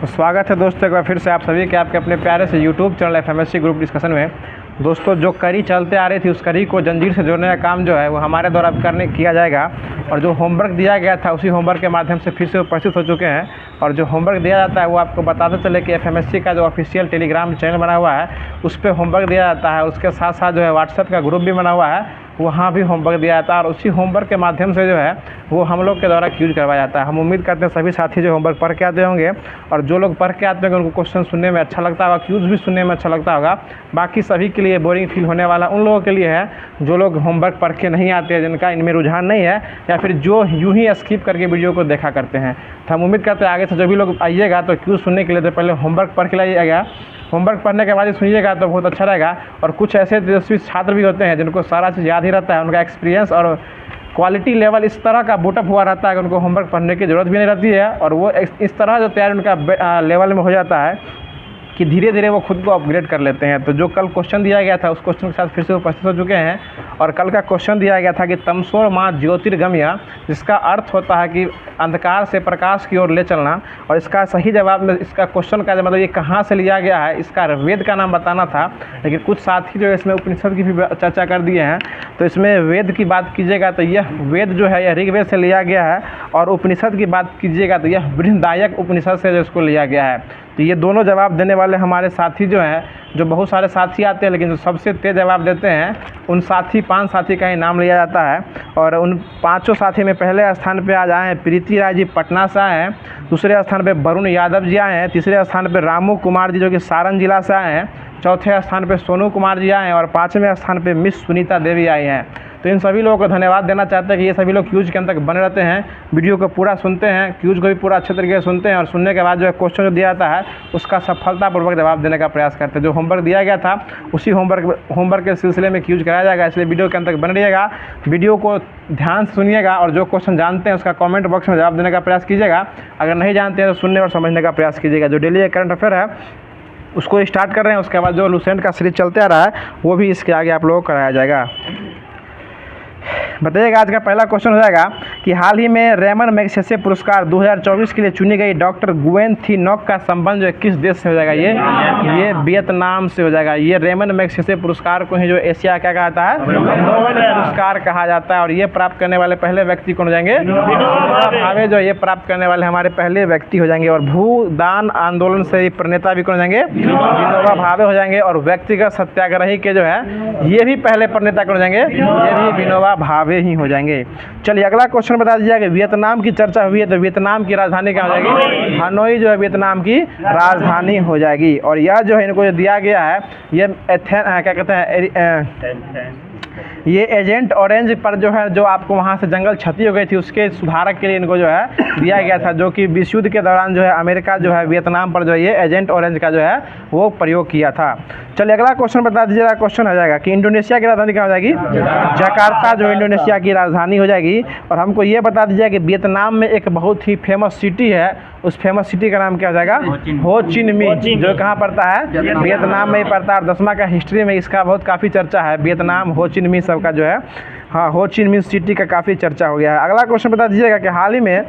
तो स्वागत है दोस्तों एक बार फिर से आप सभी के आपके अपने प्यारे से यूट्यूब चैनल एफएमएससी ग्रुप डिस्कशन में। दोस्तों जो कड़ी चलते आ रही थी उस कड़ी को जंजीर से जोड़ने का काम जो है वो हमारे द्वारा किया जाएगा। और जो होमवर्क दिया गया था उसी होमवर्क के माध्यम से फिर से उपस्थित हो चुके हैं। और जो होमवर्क दिया जाता है वो आपको बताते चले कि एफएमएससी का जो ऑफिशियल टेलीग्राम चैनल बना हुआ है उस पर होमवर्क दिया जाता है। उसके साथ साथ जो है व्हाट्सएप का ग्रुप भी बना हुआ है, वहाँ भी होमवर्क दिया जाता है और उसी होमवर्क के माध्यम से जो है वो हम लोग के द्वारा क्यूज करवाया जाता है। हम उम्मीद करते हैं सभी साथी जो होमवर्क पढ़ के आते होंगे और जो लोग पढ़ के आते होंगे उनको क्वेश्चन सुनने में अच्छा लगता होगा, क्यूज भी सुनने में अच्छा लगता होगा। बाकी सभी के लिए बोरिंग फील होने वाला उन लोगों के लिए है जो लोग होमवर्क पढ़ के नहीं आते हैं, जिनका इनमें रुझान नहीं है या फिर जो यूँ ही स्किप करके वीडियो को देखा करते हैं। तो हम उम्मीद करते हैं आगे से जो भी लोग आइएगा तो क्यूज सुनने के लिए तो पहले होमवर्क पढ़ के लाइएगा। होमवर्क पढ़ने के बाद ही सुनिएगा तो बहुत अच्छा रहेगा। और कुछ ऐसे तेजस्वी छात्र भी होते हैं जिनको सारा चीज़ याद ही रहता है, उनका एक्सपीरियंस और क्वालिटी लेवल इस तरह का बूटअप हुआ रहता है कि उनको होमवर्क पढ़ने की ज़रूरत भी नहीं रहती है और वो इस तरह जो तैयारी उनका लेवल में हो जाता है कि धीरे धीरे वो खुद को अपग्रेड कर लेते हैं। तो जो कल क्वेश्चन दिया गया था उस क्वेश्चन के साथ फिर से उपस्थित हो चुके हैं। और कल का क्वेश्चन दिया गया था कि तमसोर माँ ज्योतिर्गम्य, जिसका अर्थ होता है कि अंधकार से प्रकाश की ओर ले चलना। और इसका सही जवाब में इसका क्वेश्चन का मतलब ये कहाँ से लिया गया है, इसका वेद का नाम बताना था। लेकिन कुछ साथी जो है इसमें उपनिषद की भी चर्चा कर दिए हैं। तो इसमें वेद की बात कीजिएगा तो यह वेद जो है यह ऋग्वेद से लिया गया है और उपनिषद की बात कीजिएगा तो यह बृहदारण्यक उपनिषद से जो इसको लिया गया है। तो ये दोनों जवाब देने वाले हमारे साथी जो हैं, जो बहुत सारे साथी आते हैं लेकिन जो सबसे तेज़ जवाब देते हैं उन 5 साथी का ही नाम लिया जाता है। और उन 5 साथी में पहले स्थान पे आज आए हैं प्रीति राय जी, पटना से आए हैं। दूसरे स्थान पे वरुण यादव जी आए हैं। तीसरे स्थान पे रामू कुमार जी जो कि सारण जिला से आए हैं। चौथे स्थान पे सोनू कुमार जी आए हैं और 5वें स्थान पे मिस सुनीता देवी आई हैं। तो इन सभी लोगों को धन्यवाद देना चाहते हैं कि ये सभी लोग क्यूज के अंदर बने रहते हैं, वीडियो को पूरा सुनते हैं, क्यूज को भी पूरा अच्छे तरीके से सुनते हैं और सुनने के बाद जो है क्वेश्चन जो दिया जाता है उसका सफलतापूर्वक जवाब देने का प्रयास करते हैं। जो होमवर्क दिया गया था उसी होमवर्क के सिलसिले में क्यूज कराया जाएगा, इसलिए वीडियो के अंदर बने रहिएगा, वीडियो को ध्यान से सुनिएगा और जो क्वेश्चन जानते हैं उसका कॉमेंट बॉक्स में जवाब देने का प्रयास कीजिएगा। अगर नहीं जानते हैं तो सुनने और समझने का प्रयास कीजिएगा। जो डेली करंट अफेयर है उसको स्टार्ट कर रहे हैं, उसके बाद जो लुसेंट का सीरीज चलते आ रहा है वो भी इसके आगे आप लोगों को कराया जाएगा। बताइएगा आज का पहला क्वेश्चन हो जाएगा कि हाल ही में रेमन मैग्सेसे पुरस्कार 2024 के लिए चुनी गई डॉक्टर गुएन थी नॉक का संबंध जो है किस देश से हो जाएगा? ये वियतनाम से हो जाएगा। ये रेमन मैग्सेसे पुरस्कार को ही जो एशिया क्या कहता है, नोबेल पुरस्कार कहा जाता है। और ये प्राप्त करने वाले पहले व्यक्ति कौन हो जाएंगे? विनोबा भावे जो ये प्राप्त करने वाले हमारे पहले व्यक्ति हो जाएंगे। और भूदान आंदोलन से प्रणेता भी कौन हो जाएंगे? विनोबा भावे हो जाएंगे। और व्यक्तिगत सत्याग्रही के जो है ये भी पहले प्रणेता कौन हो जाएंगे? ये भी विनोबा भावे ही हो जाएंगे। चलिए अगला क्वेश्चन बता दीजिए कि वियतनाम की चर्चा हुई है तो वियतनाम की राजधानी क्या हो जाएगी? हनोई जो है वियतनाम की राजधानी हो जाएगी। और यह जो है इनको जो दिया गया है ये क्या कहते हैं ये एजेंट ऑरेंज पर जो है जो आपको वहाँ से जंगल क्षति हो गई थी उसके सुधारक के लिए इनको जो है दिया गया था, जो कि विश्व युद्ध के दौरान जो है अमेरिका जो है वियतनाम पर जो है ये एजेंट ऑरेंज का जो है वो प्रयोग किया था। चलिए अगला क्वेश्चन बता दीजिएगा। क्वेश्चन हो जाएगा कि इंडोनेशिया की राजधानी क्या हो जाएगी? जकार्ता जो इंडोनेशिया की राजधानी हो जाएगी। और हमको ये बता दीजिए कि वियतनाम में एक बहुत ही फेमस सिटी है, उस फेमस सिटी का नाम क्या हो जाएगा? हो चिन मिन्ह, जो कहाँ पड़ता है? वियतनाम में ही पड़ता है। और 10वां का हिस्ट्री में इसका बहुत काफ़ी चर्चा है, वियतनाम हो चिन मिन्ह सबका जो है हाँ हो चिन मिन्ह सिटी का काफ़ी चर्चा हो गया है। अगला क्वेश्चन बता दीजिएगा कि हाल ही में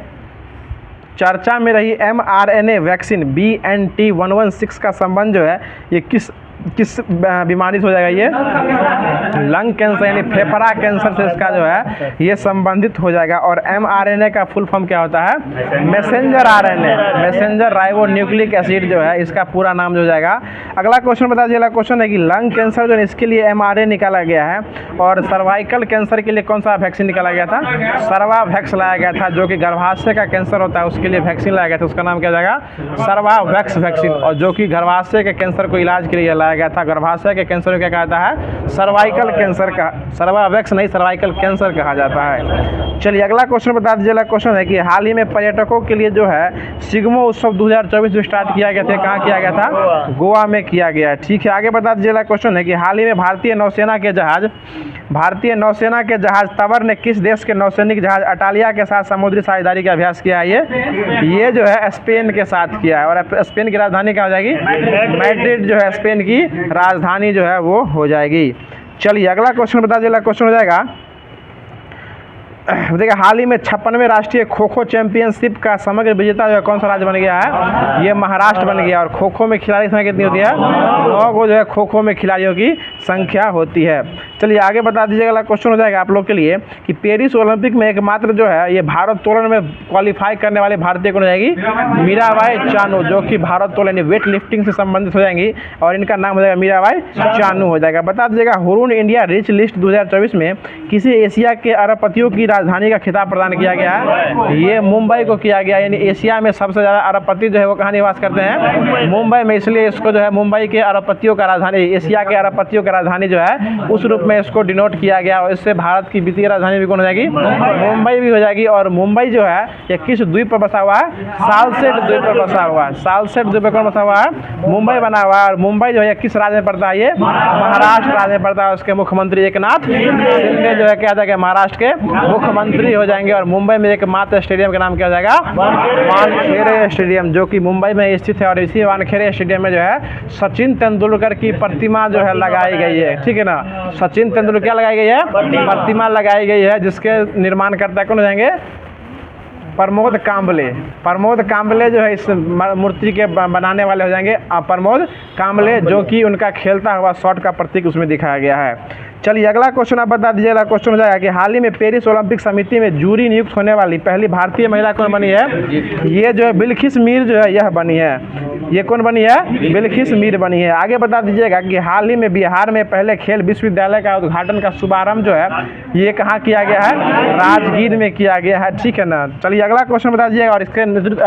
चर्चा में रही mRNA वैक्सीन BNT116 का संबंध जो है ये किस बीमारी से हो जाएगा? ये लंग कैंसर यानी फेफड़ा कैंसर से इसका जो है ये संबंधित हो जाएगा। और mRNA का फुल फॉर्म क्या होता है? Messenger RNA, messenger ribo nucleic acid जो है इसका पूरा नाम हो जाएगा। अगला क्वेश्चन बता दीजिए। क्वेश्चन है कि लंग कैंसर जो है इसके लिए mRNA निकाला गया है और सर्वाइकल कैंसर के लिए कौन सा वैक्सीन निकाला गया था? सर्वावैक्स लाया गया था, जो कि गर्भाशय का कैंसर होता है उसके लिए वैक्सीन लाया गया था, उसका नाम क्या जाएगा? सर्वावैक्स वैक्सीन। और जो कि गर्भाशय के कैंसर को इलाज के लिए लाया गया था, गर्भाशय के कैंसर को क्या कहता है? सर्वाइकल कैंसर का, सर्वावैक्स नहीं सर्वाइकल कैंसर कहा जाता है। चलिए अगला क्वेश्चन बता दीजिए। क्वेश्चन है कि हाल ही में पर्यटकों के लिए जो है सिग्मो उत्सव 2024 जो स्टार्ट किया गया था, कहाँ किया गया था? गोवा में किया गया है। ठीक है आगे बता दीजिए। क्वेश्चन है कि हाल ही में भारतीय नौसेना के जहाज तवर ने किस देश के नौसैनिक जहाज अटालिया के साथ समुद्री साझेदारी का अभ्यास किया है? ये जो है स्पेन के साथ किया है। और स्पेन की राजधानी क्या हो जाएगी? मैड्रिड जो है स्पेन की राजधानी जो है वो हो जाएगी। चलिए अगला क्वेश्चन बता दीजिए। क्वेश्चन हो जाएगा देखिए हाल ही में 56वें राष्ट्रीय खो खो चैंपियनशिप का समग्र विजेता जो है कौन सा राज्य बन गया है, ये महाराष्ट्र बन गया। और खो खो में खिलाड़ी संख्या कितनी होती है, 9 को जो है खो खो में खिलाड़ियों की संख्या होती है। चलिए आगे बता दीजिएगा, अगला क्वेश्चन हो जाएगा आप लोग के लिए कि पेरिस ओलंपिक में एकमात्र जो है ये भारोत्तोलन में क्वालिफाई करने वाली भारतीय कौन हो जाएगी, मीराबाई चानू, जो कि भारोत्तोलन वेट लिफ्टिंग से संबंधित हो जाएंगी और इनका नाम हो जाएगा मीराबाई चानू हो जाएगा। बता दीजिएगा हुरून इंडिया रिच लिस्ट 2024 में किसी एशिया के अरबपतियों की राजधानी का खिताब प्रदान किया गया है, ये मुंबई को किया गया। यानी एशिया में सबसे ज़्यादा अरबपति जो है वो कहाँ निवास करते हैं, मुंबई में, इसलिए इसको जो है मुंबई के अरबपतियों का राजधानी, एशिया के अरबपतियों का राजधानी जो है उस रूप में इसको डिनोट किया गया। और इससे भारत की वित्तीय राजधानी भी कौन हो जाएगी, मुंबई भी हो जाएगी। और मुंबई जो है ये किस द्वीप पर बसा हुआ है, सालसेट द्वीप पर बसा हुआ है। सालसेट द्वीप पर कौन बसा हुआ है, मुंबई बना हुआ है। और मुंबई जो है किस राज्य में पड़ता है, ये महाराष्ट्र राज्य में पड़ता है। उसके मुख्यमंत्री एकनाथ शिंदे जो है क्या जाएगा, महाराष्ट्र के मुख्यमंत्री हो जाएंगे। और मुंबई में एकमात्र स्टेडियम का नाम क्या हो जाएगा, वानखेड़े स्टेडियम, जो कि मुंबई में स्थित है। और इसी वानखेड़े स्टेडियम में जो है सचिन तेंदुलकर की प्रतिमा जो है लगाई गई है, ठीक है ना। सचिन तेंदुलकर क्या लगाई गई है, प्रतिमा लगाई गई है, जिसके निर्माणकर्ता कौन हो जाएंगे, प्रमोद कांबले। प्रमोद कांबले जो है इस मूर्ति के बनाने वाले हो जाएंगे प्रमोद कांबले, जो कि उनका खेलता हुआ शॉट का प्रतीक उसमें दिखाया गया है। चलिए अगला क्वेश्चन आप बता दीजिए। अगला क्वेश्चन हो जाएगा कि हाल ही में पेरिस ओलंपिक समिति में जूरी नियुक्त होने वाली पहली भारतीय महिला कौन बनी है, ये जो है बिल्किस मीर जो है यह बनी है। ये कौन बनी है, बिल्किस मीर बनी है। आगे बता दीजिएगा कि हाल ही में बिहार में पहले खेल विश्वविद्यालय का उद्घाटन का शुभारंभ जो है ये कहाँ किया गया है, राजगीर में किया गया है, ठीक है ना। चलिए अगला क्वेश्चन बता दीजिएगा और इसके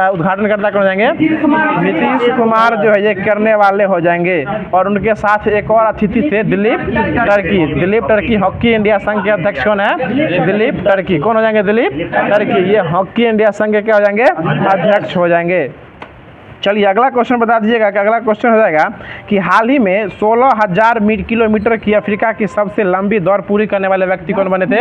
उद्घाटनकर्ता कौन हो जाएंगे, नीतीश कुमार जो है ये करने वाले हो जाएंगे। और उनके साथ एक और अतिथि थे Dilip Turkey. Dilip Turkey hockey India संघ के अध्यक्ष कौन है, दिलीप टर्की। कौन हो जाएंगे, दिलीप टर्की, ये हॉकी इंडिया संघ के क्या हो जाएंगे, अध्यक्ष हो जाएंगे। चलिए अगला क्वेश्चन बता दीजिएगा कि अगला क्वेश्चन हो जाएगा कि हाल ही में 16,000 किलोमीटर की अफ्रीका की सबसे लंबी दौड़ पूरी करने वाले व्यक्ति कौन बने थे,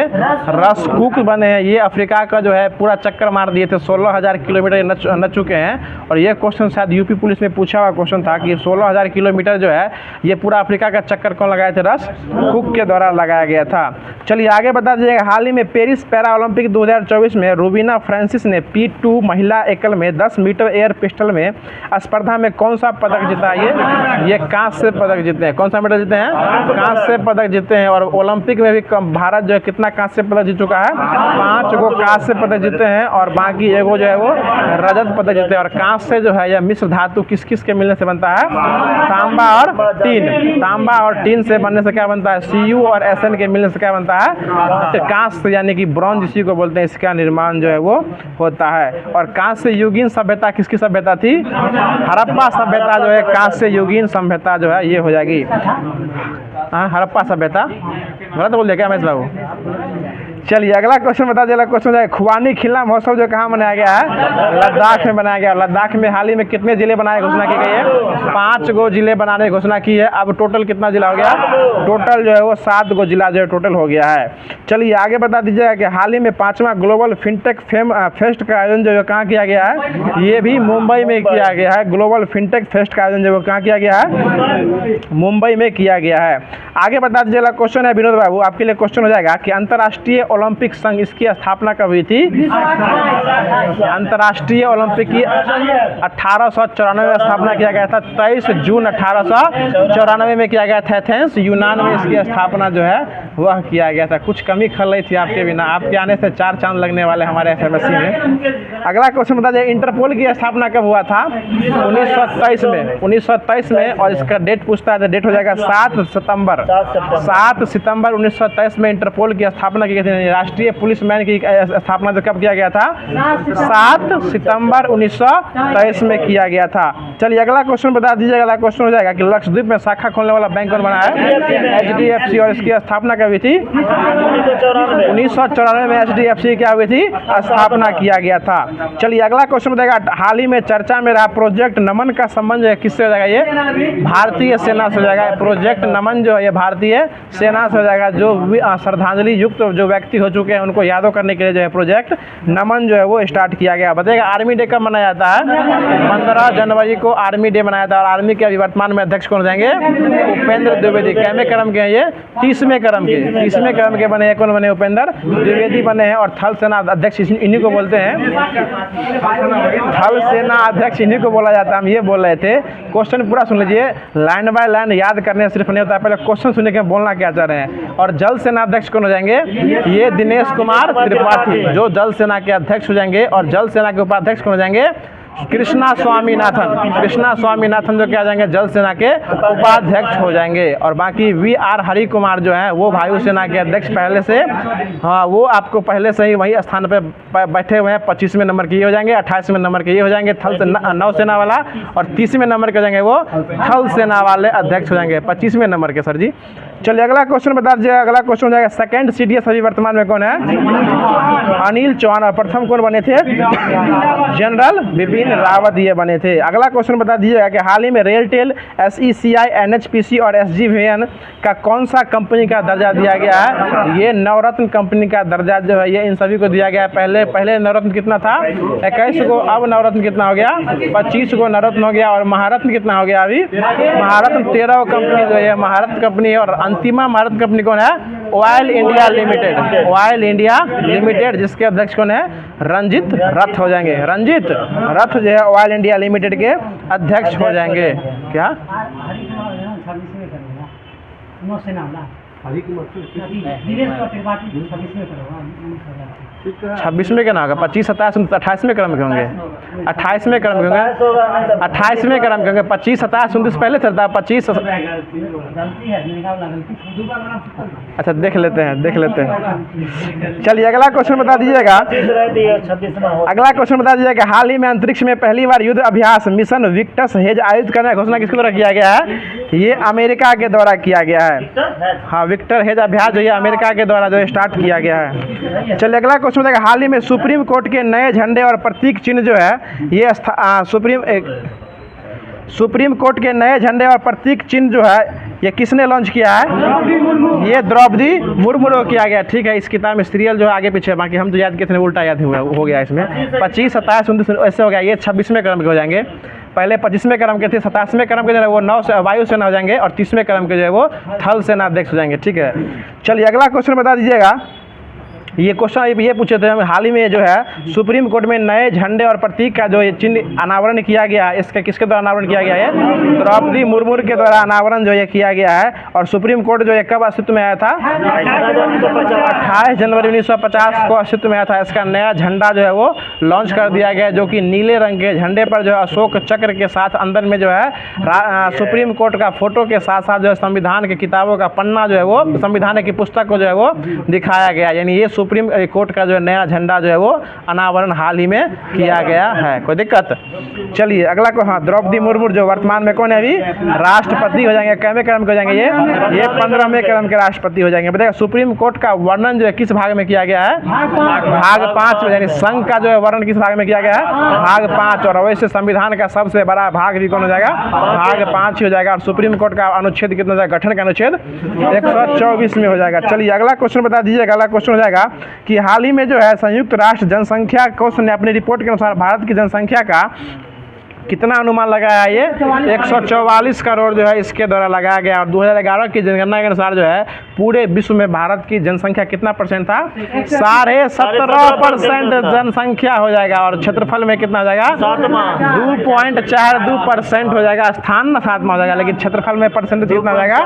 रस कुक बने हैं। ये अफ्रीका का जो है पूरा चक्कर मार दिए थे, 16,000 किलोमीटर न चुके हैं। और ये क्वेश्चन शायद यूपी पुलिस में पूछा हुआ क्वेश्चन था कि 16,000 किलोमीटर जो है ये पूरा अफ्रीका का चक्कर कौन लगाए थे, रस कुक के द्वारा लगाया गया था। चलिए आगे बता दीजिएगा, हाल ही में पेरिस पैरा ओलंपिक 2024 में रूबीना फ्रांसिस ने P2 महिला एकल में 10 मीटर एयर पिस्टल में स्पर्धा में कौन सा पदक जीता है, ये कांस्य पदक जीते हैं। कौन सा मेडल जीते हैं, कांस्य पदक जीते हैं। और ओलंपिक में भी भारत जो है कितना कांस्य पदक जीत चुका है, 5 गो कांस्य पदक जीते हैं और बाकी एगो जो है वो रजत पदक जीते हैं। और कांस्य जो है यह मिश्र धातु किस किस के मिलने से बनता है, तांबा और टीन। तांबा और टीन से बनने से क्या बनता है, Cu और Sn के मिलने से क्या बनता है, कांस्य यानी कि ब्रॉन्ज इसी को बोलते हैं। इसका निर्माण जो है वो होता है। और कांस्य युगीन सभ्यता किसकी सभ्यता थी, हड़प्पा सभ्यता जो है कांस्य युगीन सभ्यता जो है ये हो जाएगी हड़प्पा सभ्यता। गलत बोल दिया क्या महेश बाबू। चलिए अगला क्वेश्चन बता दिया। क्वेश्चन है खुबानी खिलना महोत्सव जो कहाँ मनाया गया है, लद्दाख में बनाया गया। लद्दाख में हाल ही में कितने जिले बनाए घोषणा की गई है, 5 गो जिले बनाने की घोषणा की है। अब टोटल कितना जिला हो गया, टोटल जो है वो 7 गो जिला जो है टोटल हो गया है। चलिए आगे बता दीजिएगा कि हाल ही में 5वां ग्लोबल फिनटेक फेस्ट का आयोजन जो है कहाँ किया गया है, ये भी मुंबई में किया गया है। ग्लोबल फिनटेक फेस्ट का आयोजन जो है कहाँ किया गया है, मुंबई में किया गया है। आगे बता दीजिएगा क्वेश्चन है विनोद बाबू आपके लिए क्वेश्चन हो जाएगा कि अंतर्राष्ट्रीय ओलंपिक संघ इसकी स्थापना कब हुई थी, अंतर्राष्ट्रीय ओलंपिक की 1894 में स्थापना किया गया था। 23 जून 1894 में किया गया था, एथेंस यूनान में इसकी स्थापना जो है वह किया गया था। कुछ कमी खल रही थी आपके बिना, आपके आने से 4 चांद लगने वाले हमारे FMSC में। अगला क्वेश्चन बता दीजिए इंटरपोल की स्थापना कब हुआ था, 1927 में, 1927 में। और इसका डेट पूछता है तो डेट हो जाएगा 7 सितंबर 1927 में इंटरपोल की स्थापना की गई थी। राष्ट्रीय पुलिस मैन की स्थापना जो कब किया गया था, 7 सितंबर 1923 में किया गया था। चलिए अगला क्वेश्चन बता दीजिए। अगला क्वेश्चन हो जाएगा कि लक्षद्वीप में शाखा खोलने वाला बैंक कौन बना है, HDFC। और इसकी स्थापना कब हुई थी, 1994 में HDFC क्या हुई थी, स्थापना किया गया था। चलिए अगला क्वेश्चन बताएगा हाल ही में चर्चा में रहा प्रोजेक्ट नमन का संबंध किससे हो जाएगा, ये भारतीय सेना से हो जाएगा। प्रोजेक्ट नमन जो है ये भारतीय सेना से हो जाएगा। जो श्रद्धांजलि युक्त जो व्यक्ति भर्ती हो चुके हैं उनको यादों करने के लिए जो है प्रोजेक्ट नमन जो है वो स्टार्ट किया गया। बताइएगा आर्मी डे कब मनाया जाता है? 15 जनवरी को आर्मी डे मनाया जाता है। और आर्मी के अभी वर्तमान में अध्यक्ष कौन हो जाएंगे? उपेंद्र द्विवेदी। कैमे क्रम के हैं ये? 30वें क्रम के। 30वें क्रम के बने हैं। कौन बने? उपेंद्र द्विवेदी बने हैं। और थल सेना अध्यक्ष इन्हीं को बोलते हैं। थल सेना अध्यक्ष इन्हीं को बोला जाता है। हम ये बोल रहे थे, क्वेश्चन पूरा सुन लीजिए, लाइन बाय लाइन याद करने सिर्फ नहीं होता है, पहले क्वेश्चन सुनने के बोलना क्या चाह रहे हैं। और जल सेना अध्यक्ष कौन हो जाएंगे? ये दिनेश कुमार त्रिपाठी जो जल सेना के अध्यक्ष हो जाएंगे। और जल सेना के उपाध्यक्ष कौन हो जाएंगे? कृष्णा स्वामीनाथन। कृष्णा स्वामीनाथन जो क्या जाएंगे? जल सेना के उपाध्यक्ष हो जाएंगे। और बाकी VR हरि कुमार जो है वो वायुसेना के अध्यक्ष पहले से, हाँ वो आपको पहले से ही वही स्थान पे बैठे हुए हैं। 25वें नंबर के ये हो जाएंगे, 28वें नंबर के ये हो जाएंगे थल नौसेना वाला। और 30वें नंबर के हो जाएंगे वो थल सेना वाले अध्यक्ष हो जाएंगे। 25वें नंबर के सर जी। चलिए अगला क्वेश्चन बता दीजिए। अगला क्वेश्चन हो जाएगा सेकंड CDS अभी वर्तमान में कौन है? अनिल चौहान। और प्रथम कौन बने थे? जनरल बिपिन रावत ये बने थे। अगला क्वेश्चन बता दीजिएगा कि हाल ही में रेलटेल, SECI, NHPC और SGVN का कौन सा कंपनी का दर्जा दिया गया है? ये नवरत्न कंपनी का दर्जा जो है ये इन सभी को दिया गया है। पहले नवरत्न कितना था? 21 को। अब नवरत्न कितना हो गया? 25 को नवरत्न हो गया। और महारत्न कितना हो गया? अभी महारत्न 13 कंपनी जो है महारत्न कंपनी है। और अंतिमा महारत्न कंपनी कौन है? Oil India limited. Oil India limited जिसके अध्यक्ष कौन है? रंजित रथ हो जाएंगे। रंजित रथ जो है ऑयल इंडिया लिमिटेड के अध्यक्ष हो जाएंगे। क्या? 26वें का ना होगा? 25, 27, 28वें क्रम के होंगे। 28वें क्रम के होंगे। 28वें क्रम के होंगे। 25, 27, 29 पहले चलता है। 25 अच्छा देख लेते हैं। चलिए अगला क्वेश्चन बता दीजिएगा। अगला क्वेश्चन बता दीजिएगा हाल ही में अंतरिक्ष में पहली बार युद्ध अभ्यास मिशन विक्टस हेज आयोजित करने की घोषणा किसके द्वारा किया गया है? ये अमेरिका के द्वारा किया गया है। हाँ विक्टर हेज अभ्यास जो है अमेरिका के द्वारा जो स्टार्ट किया गया है। चलिए अगला क्वेश्चन बताएगा हाल ही में सुप्रीम कोर्ट के नए झंडे और प्रतीक चिन्ह जो है ये सुप्रीम कोर्ट के नए झंडे और प्रतीक चिन्ह जो है ये किसने लॉन्च किया है? ये द्रौपदी मुर्मू को किया गया। ठीक है, इस किताब में सीरियल जो है आगे पीछे, बाकी हम तो याद किए थे उल्टा याद हो गया इसमें। 25, 27, 29 ऐसे हो गया। ये 26वें क्रम के हो जाएंगे। पहले 25वें क्रम के थे। 27वें क्रम के जो है वो वायुसेना हो जाएंगे। और 30वें क्रम के जो है वो थल सेना अध्यक्ष हो जाएंगे। ठीक है, चलिए अगला क्वेश्चन बता दीजिएगा। ये क्वेश्चन ये पूछे थे हाल ही में जो है सुप्रीम कोर्ट में नए झंडे और प्रतीक का जो ये चिन्ह अनावरण किया गया है, इसका किसके द्वारा अनावरण किया गया है? द्रौपदी मुर्मू के द्वारा अनावरण जो ये किया गया है। और सुप्रीम कोर्ट जो है कब अस्तित्व में आया था? 28 जनवरी 1950 को अस्तित्व में आया था। इसका नया झंडा जो है वो लॉन्च कर दिया गया जो कि नीले रंग के झंडे पर जो है अशोक चक्र के साथ अंदर में जो है सुप्रीम कोर्ट का फोटो के साथ साथ जो है संविधान की किताबों का पन्ना जो है वो संविधान की पुस्तक को जो है वो दिखाया गया। यानी ये सुप्रीम कोर्ट का जो है नया झंडा जो है वो अनावरण हाल ही में किया गया है। कोई दिक्कत? चलिए अगला को, हाँ द्रौपदी मुर्मू जो वर्तमान में कौन है? अभी राष्ट्रपति हो जाएंगे। कैवें क्रम के हो जाएंगे? ये 15वें क्रम के राष्ट्रपति हो जाएंगे। बताइए सुप्रीम कोर्ट का वर्णन जो है किस भाग में किया गया है? भाग 5 में। यानी संघ का जो है वर्णन किस भाग में किया गया है? भाग 5। और वैसे संविधान का सबसे बड़ा भाग भी कौन हो जाएगा? भाग 5 ही हो जाएगा। और सुप्रीम कोर्ट का अनुच्छेद कितना हो जाएगा? गठन का अनुच्छेद 124 में हो जाएगा। चलिए अगला क्वेश्चन बता दीजिएगा। अगला क्वेश्चन हो जाएगा कि हाल ही में जो है संयुक्त राष्ट्र जनसंख्या कोष ने अपनी रिपोर्ट के अनुसार भारत की जनसंख्या का कितना अनुमान लगाया है? ये 144 करोड़ जो है इसके द्वारा लगाया गया। और 2011 की जनगणना के अनुसार जो है पूरे विश्व में भारत की जनसंख्या कितना परसेंट था? 17.5% जनसंख्या हो जाएगा। और क्षेत्रफल में कितना हो जाएगा? 2.42% हो जाएगा। स्थान 7वां हो जाएगा, लेकिन क्षेत्रफल में परसेंटेज कितना हो जाएगा?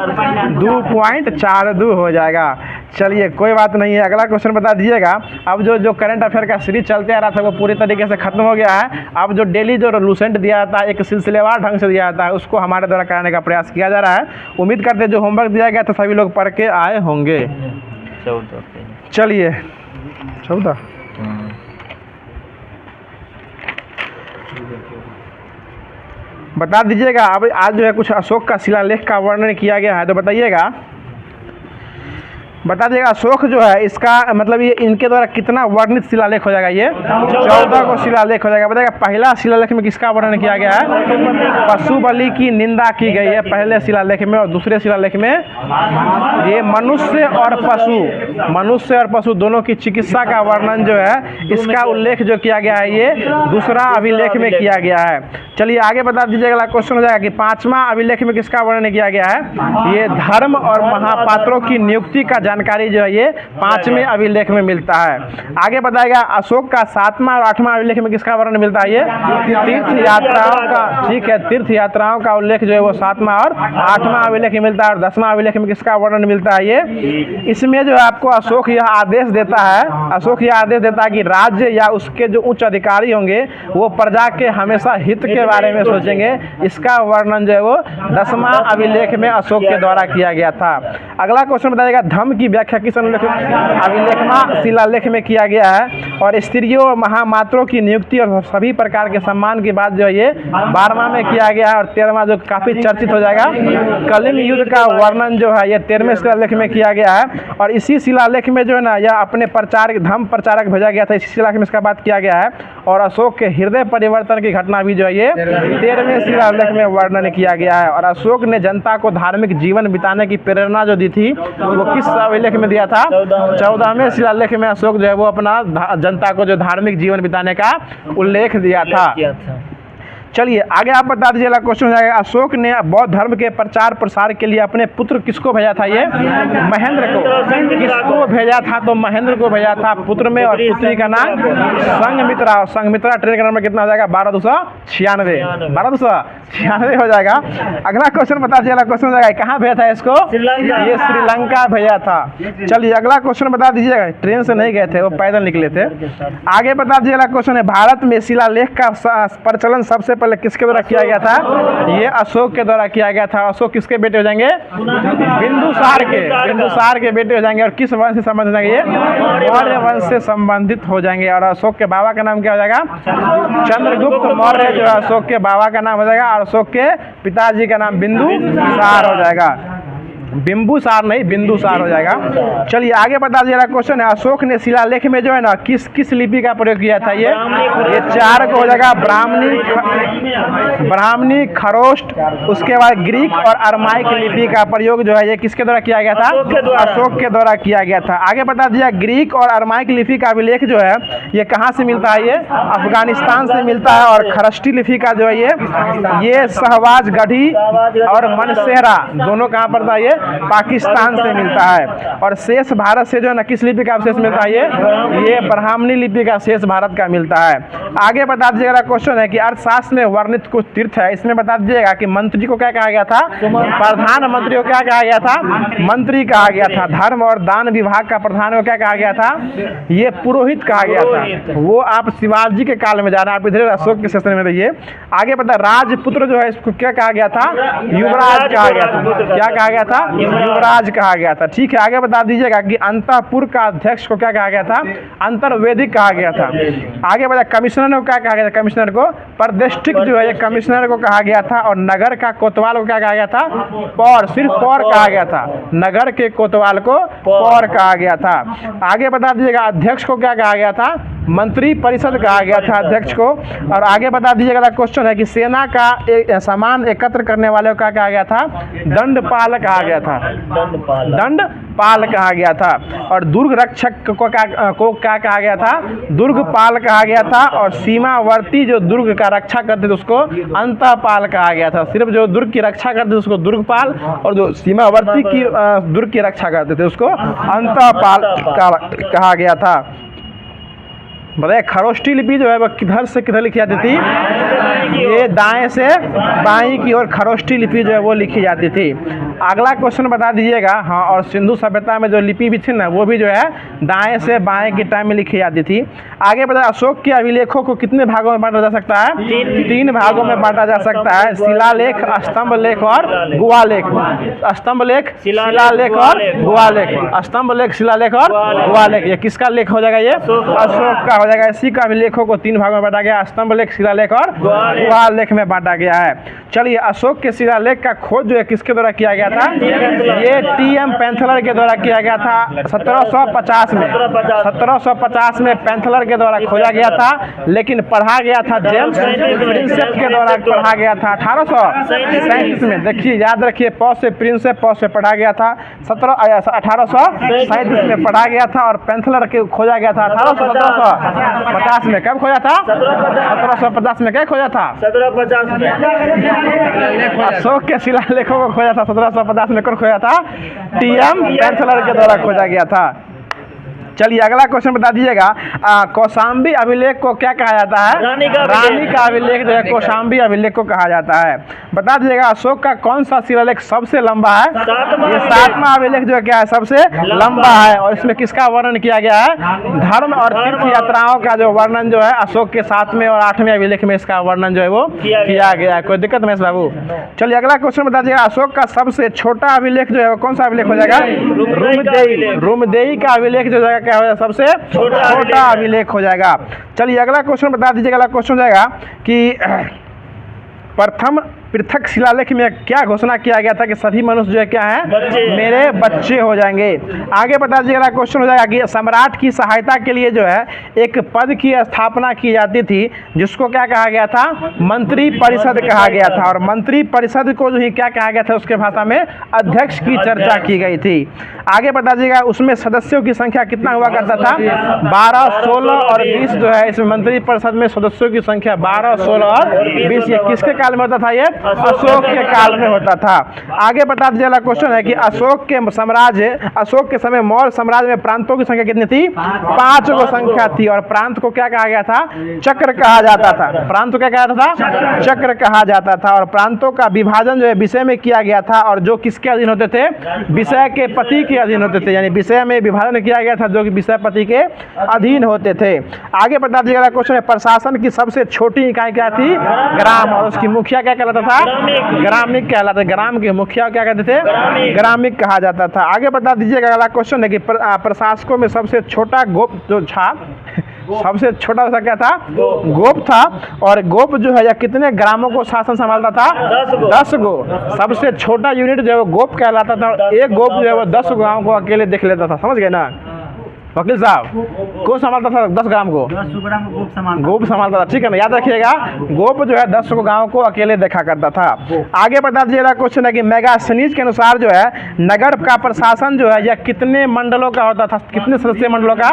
2.42 हो जाएगा। चलिए कोई बात नहीं है। अगला क्वेश्चन बता दीजिएगा। अब जो करंट अफेयर का सीरीज चलते आ रहा था वो पूरी तरीके से खत्म हो गया है। अब जो डेली जो लूसेंट दिया जाता है एक सिलसिलेवार ढंग से दिया जाता है, उसको हमारे द्वारा कराने का प्रयास किया जा रहा है। उम्मीद करते हैं जो होमवर्क दिया गया तो सभी लोग पढ़ के आए होंगे। चलिए 14 बता दीजिएगा। अब आज जो है कुछ अशोक का शिलालेख का वर्णन किया गया है, तो बताइएगा बता दिएगा अशोक जो है इसका मतलब ये इनके द्वारा कितना वर्णित शिलालेख हो जाएगा, ये 14 को शिलालेख हो जाएगा। बताएगा पहला शिलालेख में किसका वर्णन किया गया है, पशु बलि की निंदा की गई है पहले शिलालेख में, और दूसरे शिलालेख में ये मनुष्य और पशु दोनों की चिकित्सा का वर्णन जो है इसका उल्लेख जो किया गया है ये दूसरा अभिलेख में किया गया है। चलिए आगे बता दीजिएगा, अगला क्वेश्चन हो जाएगा कि 5वां अभिलेख में किसका वर्णन किया गया है, ये धर्म और महापात्रों की नियुक्ति का जानकारी जो है ये 5वें अभिलेख में मिलता है। आगे बताएगा अशोक का 7वां और 8वां अभिलेख में किसका वर्णन मिलता है, ये तीर्थ यात्राओं का, ठीक है, तीर्थ यात्राओं का उल्लेख जो है वो 7वां और 8वां अभिलेख में मिलता है। और 10वां अभिलेख में किसका वर्णन मिलता है, ये इसमें जो है आपको अशोक यह आदेश देता है कि राज्य या उसके जो उच्च अधिकारी होंगे वो प्रजा के हमेशा हित के बारे में सोचेंगे। इसका वर्णन जो है वो 10वां अभिलेख में अशोक के द्वारा किया गया था। अगला क्वेश्चन बताइएगा धर्म की व्याख्या किस अभिलेख शिलालेख में किया गया है, और स्त्रियों और महामात्रों की नियुक्ति और सभी प्रकार के सम्मान की बात जो है ये 12वां में किया गया है। और 13वां जो काफी चर्चित हो जाएगा कलिंग युद्ध का वर्णन जो है ये 13वें शिलालेख में किया गया है। और इसी शिलालेख में जो है ना यह अपने धर्म प्रचारक भेजा गया था, इसी शिलालेख में इसका बात किया गया है। और अशोक के हृदय परिवर्तन की घटना भी जो है ये 13वें शिलालेख में वर्णन किया गया है। और अशोक ने जनता को धार्मिक जीवन बिताने की प्रेरणा जो दी थी वो किस अभिलेख में दिया था, 14वें शिलालेख में अशोक जो है वो अपना जनता को जो धार्मिक जीवन बिताने का उल्लेख दिया था। चलिए आगे आप बता दीजिएगा, क्वेश्चन हो जाएगा अशोक ने बौद्ध धर्म के प्रचार प्रसार के लिए अपने पुत्र किसको भेजा था, ये महेंद्र को। किसको भेजा था, तो महेंद्र को भेजा था पुत्र में, और पुत्री का नाम संघमित्रा। और संघमित्रा ट्रेन का नंबर कितना हो जाएगा, 1296 हो जाएगा। अगला क्वेश्चन बता दीजिएगा, क्वेश्चन हो जाएगा कहाँ भेजा था इसको, ये श्रीलंका भेजा था। चलिए अगला क्वेश्चन बता दीजिएगा, ट्रेन से नहीं गए थे वो पैदल निकले थे। आगे बता दीजिएगा क्वेश्चन है भारत में शिलालेख का प्रचलन सबसे पहले किसके द्वारा किया गया था, ये अशोक के द्वारा किया गया था। अशोक किसके बेटे हो जाएंगे, बिंदुसार के बेटे हो जाएंगे। और किस वंश से संबंधित हो जाएंगे, ये मौर्य वंश से संबंधित हो जाएंगे। और अशोक के बाबा का नाम क्या हो जाएगा, चंद्रगुप्त मौर्य जो है अशोक के बाबा का नाम हो जाएगा। और अशोक के पिताजी का नाम बिंदुसार हो जाएगा, बिंबुसार नहीं बिंदुसार हो जाएगा। चलिए आगे बता दीजिएगा, क्वेश्चन है अशोक ने शिलालेख में जो है ना किस लिपि का प्रयोग किया था, ये 4 को हो जाएगा, ब्राह्मणी, खरोष्ट, उसके बाद ग्रीक और अरमाइक लिपि का प्रयोग जो है ये किसके द्वारा किया गया था, अशोक के द्वारा किया गया था। आगे बता दीजिएगा ग्रीक और अरमाइक लिपि का अभिलेख जो है ये कहाँ से मिलता है, ये अफगानिस्तान से मिलता है। और खरष्टी लिपि का जो है ये शहबाज गढ़ी और मनसेहरा दोनों कहाँ पर था, ये पाकिस्तान से मिलता है। और शेष भारत से जो है ना किस लिपि का अवशेष मिलता है, ये ब्राह्मणी लिपि का शेष भारत का मिलता है। आगे बता दीजिएगा, क्वेश्चन है कि अर्थशास्त्र में वर्णित कुछ तीर्थ है, इसमें बता दीजिएगा कि मंत्री को क्या कहा गया था, प्रधानमंत्री को क्या कहा गया था, मंत्री कहा गया था। धर्म और दान विभाग का प्रधान को क्या कहा गया था, ये पुरोहित कहा गया था। वो आप शिवाजी के काल में जा रहे हैं, आप इधर अशोक के सेशन में रहिए। आगे बता राजपुत्र जो है इसको क्या कहा गया था, युवराज कहा गया था। क्या कहा गया था, युवराज कहा गया था। ठीक है आगे बता दीजिएगा कि अंतःपुर का अध्यक्ष को क्या कहा गया था, अंतर्वेदिक कहा गया था। आगे बता कमिश्नर को क्या कहा गया था, कमिश्नर को परदेष्टिक जो है ये कमिश्नर को कहा गया था। और नगर का कोतवाल को क्या कहा गया था, पौर, सिर्फ पौर कहा गया था। नगर के कोतवाल को पौर कहा गया था। आगे बता दीजिएगा अध्यक्ष को क्या कहा गया था, मंत्री परिषद कहा गया था अध्यक्ष को। और आगे बता दीजिएगा क्वेश्चन है कि सेना का सामान एकत्र करने वाले को क्या कहा गया था, दंडपाल कहा गया था, दंडपाल कहा गया था। और दुर्ग रक्षक को क्या कहा गया था, दुर्गपाल कहा गया था। और सीमावर्ती जो दुर्ग का रक्षा करते थे उसको अंतःपाल कहा गया था। सिर्फ जो दुर्ग की रक्षा करते थे उसको दुर्गपाल, और जो सीमावर्ती की दुर्ग की रक्षा करते थे उसको अंतःपाल कहा गया था। बताइए खरोष्टी लिपि जो है वह किधर से किधर लिखी जाती थी, ये दाएं से बाएं की ओर खरोष्टी लिपि जो है वो लिखी जाती थी। अगला क्वेश्चन बता दीजिएगा, हाँ, और सिंधु सभ्यता में जो लिपि भी थी ना वो भी जो है दाएं से बाएं के टाइम में लिखी जाती थी। आगे बताया अशोक के अभिलेखों को कितने भागों में बांटा जा सकता है, 3 भागों में बांटा जा सकता है, शिलालेख, स्तंभ लेख और गुहा लेख। स्तंभ लेख, शिलालेख और गुहा लेख, स्तंभ लेख, शिलालेख और गुहा लेख। ये किसका लेख हो जाएगा, ये अशोक का हो जाएगा। इसी का अभिलेखों को 3 भागों में बांटा गया, स्तंभ लेख, शिलालेख और गुहा लेख में बांटा गया है। चलिए, अशोक के शिलालेख का खोज जो है किसके द्वारा किया गया था? ये टी.एम. पेंथलर के द्वारा किया गया था 1750 में। 1750 में पेंथलर के द्वारा खोजा गया था, लेकिन पढ़ा गया था जेम्स प्रिंसेप के द्वारा पढ़ा गया था 1837 में। देखिए, याद रखिए, पौ से प्रिंसेप, पौ से पढ़ा गया था 1837 में पढ़ा गया था, और पेंथलर के खोजा गया था 1750 में। कब खोजा था? 1750 में। क्या खोजा था? 1750 में। अशोक के शिलालेखों को खोजा था 1750 में। कौन खोजा था? टी.एम. पेंथलर के द्वारा खोजा गया था। चलिए, अगला क्वेश्चन बता दीजिएगा, कौशाम्बी अभिलेख को क्या कहा जाता है? रानी का अभिलेख जो है कौशाम्बी अभिलेख को कहा जाता है। बता दीजिएगा, अशोक का कौन सा शिलालेख सबसे लंबा है? ये 7वां अभिलेख जो है क्या है? सबसे लंबा है। और इसमें किसका वर्णन किया गया है? धर्म और तीर्थ यात्राओं का जो वर्णन जो है अशोक के 7वें और 8वें अभिलेख में इसका वर्णन जो है वो किया गया है। कोई दिक्कत महेश बाबू? चलिए, अगला क्वेश्चन बता दीजिएगा, अशोक का सबसे छोटा अभिलेख जो है वो कौन सा अभिलेख हो जाएगा? रुमदेई का अभिलेख जो जाएगा क्या हो जाएगा? सबसे छोटा अभिलेख हो जाएगा। चलिए, अगला क्वेश्चन बता दीजिएगा। अगला क्वेश्चन हो जाएगा कि प्रथम पृथक शिलालेख में क्या घोषणा किया गया था कि सभी मनुष्य जो है क्या है? मेरे बच्चे हो जाएंगे। आगे बता दीजिएगा, क्वेश्चन हो जाएगा कि सम्राट की सहायता के लिए जो है एक पद की स्थापना की जाती थी, जिसको क्या कहा गया था? मंत्री परिषद कहा गया था। और मंत्री परिषद को जो ही क्या कहा गया था? उसके भाषा में अध्यक्ष की चर्चा की गई थी। आगे बता दीजिएगा, उसमें सदस्यों की संख्या कितना हुआ करता था? 12, 16 और 20 जो है इसमें मंत्री परिषद में सदस्यों की संख्या 12, 16 और 20। ये किसके काल में होता था? ये अशोक के काल में होता था। आगे बता दीजिएगा, क्वेश्चन है कि अशोक के समय मौर्य साम्राज्य में प्रांतों की संख्या कितनी थी? 5 गो संख्या थी। और प्रांत को क्या कहा गया था? चक्र कहा जाता था। प्रांत को क्या कहा जाता था? चक्र कहा जाता था। और प्रांतों का विभाजन जो है विषय में किया गया था, और जो किसके अधीन होते थे? विषय के पति के अधीन होते थे। यानी विषय में विभाजन किया गया था जो कि विषय पति के अधीन होते थे। आगे बता दीजिएगा, क्वेश्चन है प्रशासन की सबसे छोटी इकाई क्या थी? ग्राम। और उसकी मुखिया क्या कहलाता था? ग्रामिक कहलाता। ग्राम के मुखिया क्या कहते थे? ग्रामिक कहा जाता था। आगे बता दीजिएगा, अगला क्वेश्चन है कि प्रशासकों में सबसे छोटा गोप जो था, सबसे छोटा सा क्या था? गोप था। और गोप जो है या कितने ग्रामों को शासन संभालता था? 10 गो। सबसे छोटा यूनिट जो है वो गोप कहलाता था। एक गोप जो है वो 10 गाँव को अकेले देख लेता था। समझ गए ना वकील साहब? कौन संभालता था 10 ग्राम को? गोप संभालता था। ठीक है ना, याद रखिएगा, गोप जो है 10 को गाँव को अकेले देखा करता था। आगे बता दीजिएगा, क्वेश्चन है कि मेगास्थनीज के अनुसार जो है नगर का प्रशासन जो है यह कितने मंडलों का होता था? कितने सदस्यीय मंडलों का?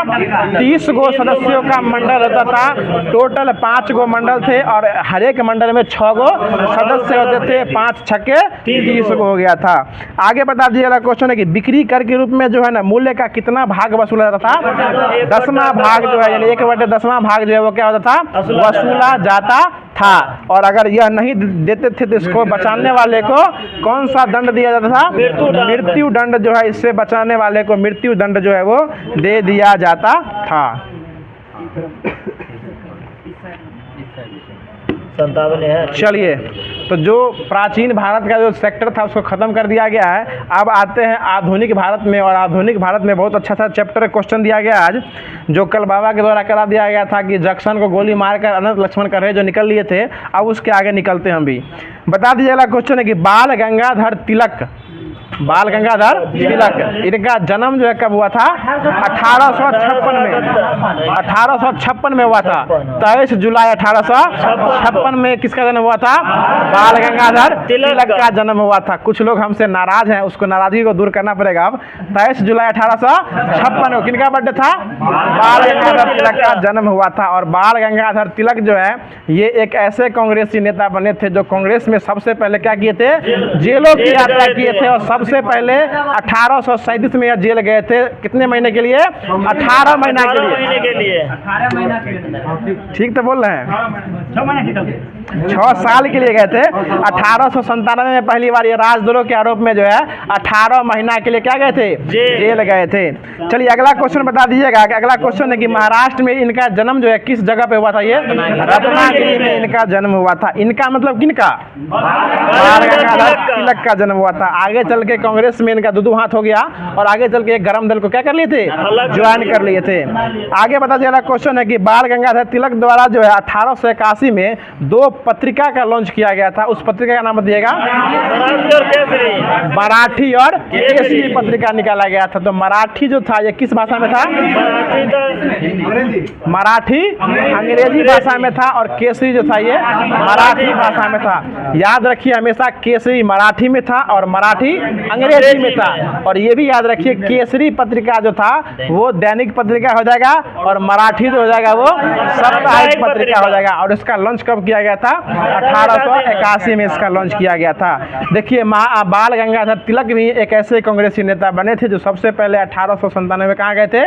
30 गो सदस्यों का मंडल होता था। टोटल 5 गो मंडल थे, और हर एक मंडल में 6 गो सदस्य होते थे। 5 छक्के 30 गो हो गया था। आगे बता दीजिएगा, क्वेश्चन है कि बिक्री कर के रूप में जो है ना मूल्य का कितना भाग वसूला जाता था? 10वां भाग जो है, यानी 1/10वां भाग जो है वो क्या होता था? वसूला जाता था। और अगर यह नहीं देते थे तो इसको बचाने वाले को कौन सा दंड दिया जाता था? मृत्यु दंड जो है, इससे बचाने वाले को मृत्यु दंड जो है वो दे दिया जाता था। 57 है। चलिए, तो जो प्राचीन भारत का जो सेक्टर था उसको खत्म कर दिया गया है। अब आते हैं आधुनिक भारत में। और आधुनिक भारत में बहुत अच्छा चैप्टर क्वेश्चन दिया गया आज, जो कल बाबा के द्वारा करा दिया गया था कि जक्सन को गोली मारकर अनंत लक्ष्मण कर रहे जो निकल लिए थे। अब उसके आगे निकलते हैं हम भी। बता दीजिएगा, क्वेश्चन है कि बाल गंगाधर तिलक इनका जन्म जो है कब हुआ था? 1856 में। 1856 में हुआ था। 23 जुलाई 1856 में किसका जन्म हुआ था? बाल गंगाधर तिलक का जन्म हुआ था। कुछ लोग हमसे नाराज हैं, उसको नाराजगी को दूर करना पड़ेगा। अब 23 जुलाई 1856 को किनका बर्थडे था? बाल गंगाधर तिलक का जन्म हुआ था। और बाल गंगाधर तिलक जो है ये एक ऐसे कांग्रेसी नेता बने थे जो कांग्रेस में सबसे पहले क्या किए थे? जेलों की यात्रा किए थे। और सबसे पहले 1837 में यह जेल गए थे। कितने महीने के लिए? 18 महीना के लिए। ठीक तो बोल रहे हैं? 6 साल के लिए गए थे। 1897 में पहली बार ये राजद्रोह के आरोप में जो है 18 महीना के लिए क्या गए थे? जेल गए थे। चलिए, अगला क्वेश्चन बता दीजिएगा। अगला क्वेश्चन है कि महाराष्ट्र में इनका जन्म जो है किस जगह पे हुआ था? ये रत्नागिरी में इनका जन्म हुआ था। इनका मतलब किनका? बाल गंगाधर तिलक का जन्म हुआ था। आगे चल के कांग्रेस में इनका दो हाथ हो गया और आगे चल के एक गरम दल को क्या कर लिए थे, ज्वाइन कर लिए थे। आगे पता चला क्वेश्चन है कि बाल गंगाधर तिलक द्वारा जो है 1881 में 2 पत्रिका का लॉन्च किया गया था। उस पत्रिका का नाम बताइएगा। मराठी और केसरी पत्रिका निकाला गया था। तो मराठी जो था ये किस भाषा में था? मराठी अंग्रेजी भाषा में था और केसरी जो था ये मराठी भाषा में था। याद रखिए हमेशा केसरी मराठी में था और मराठी अंग्रेजी में था। और ये भी याद रखिए केसरी पत्रिका जो था वो दैनिक पत्रिका हो जाएगा और मराठी जो हो जाएगा वो साप्ताहिक पत्रिका हो जाएगा। और इसका लॉन्च कब किया गया था? 1881 में इसका लॉन्च किया गया था। देखिए बाल गंगाधर तिलक भी एक ऐसे कांग्रेसी नेता बने थे जो सबसे पहले 1897 में कहाँ गए थे?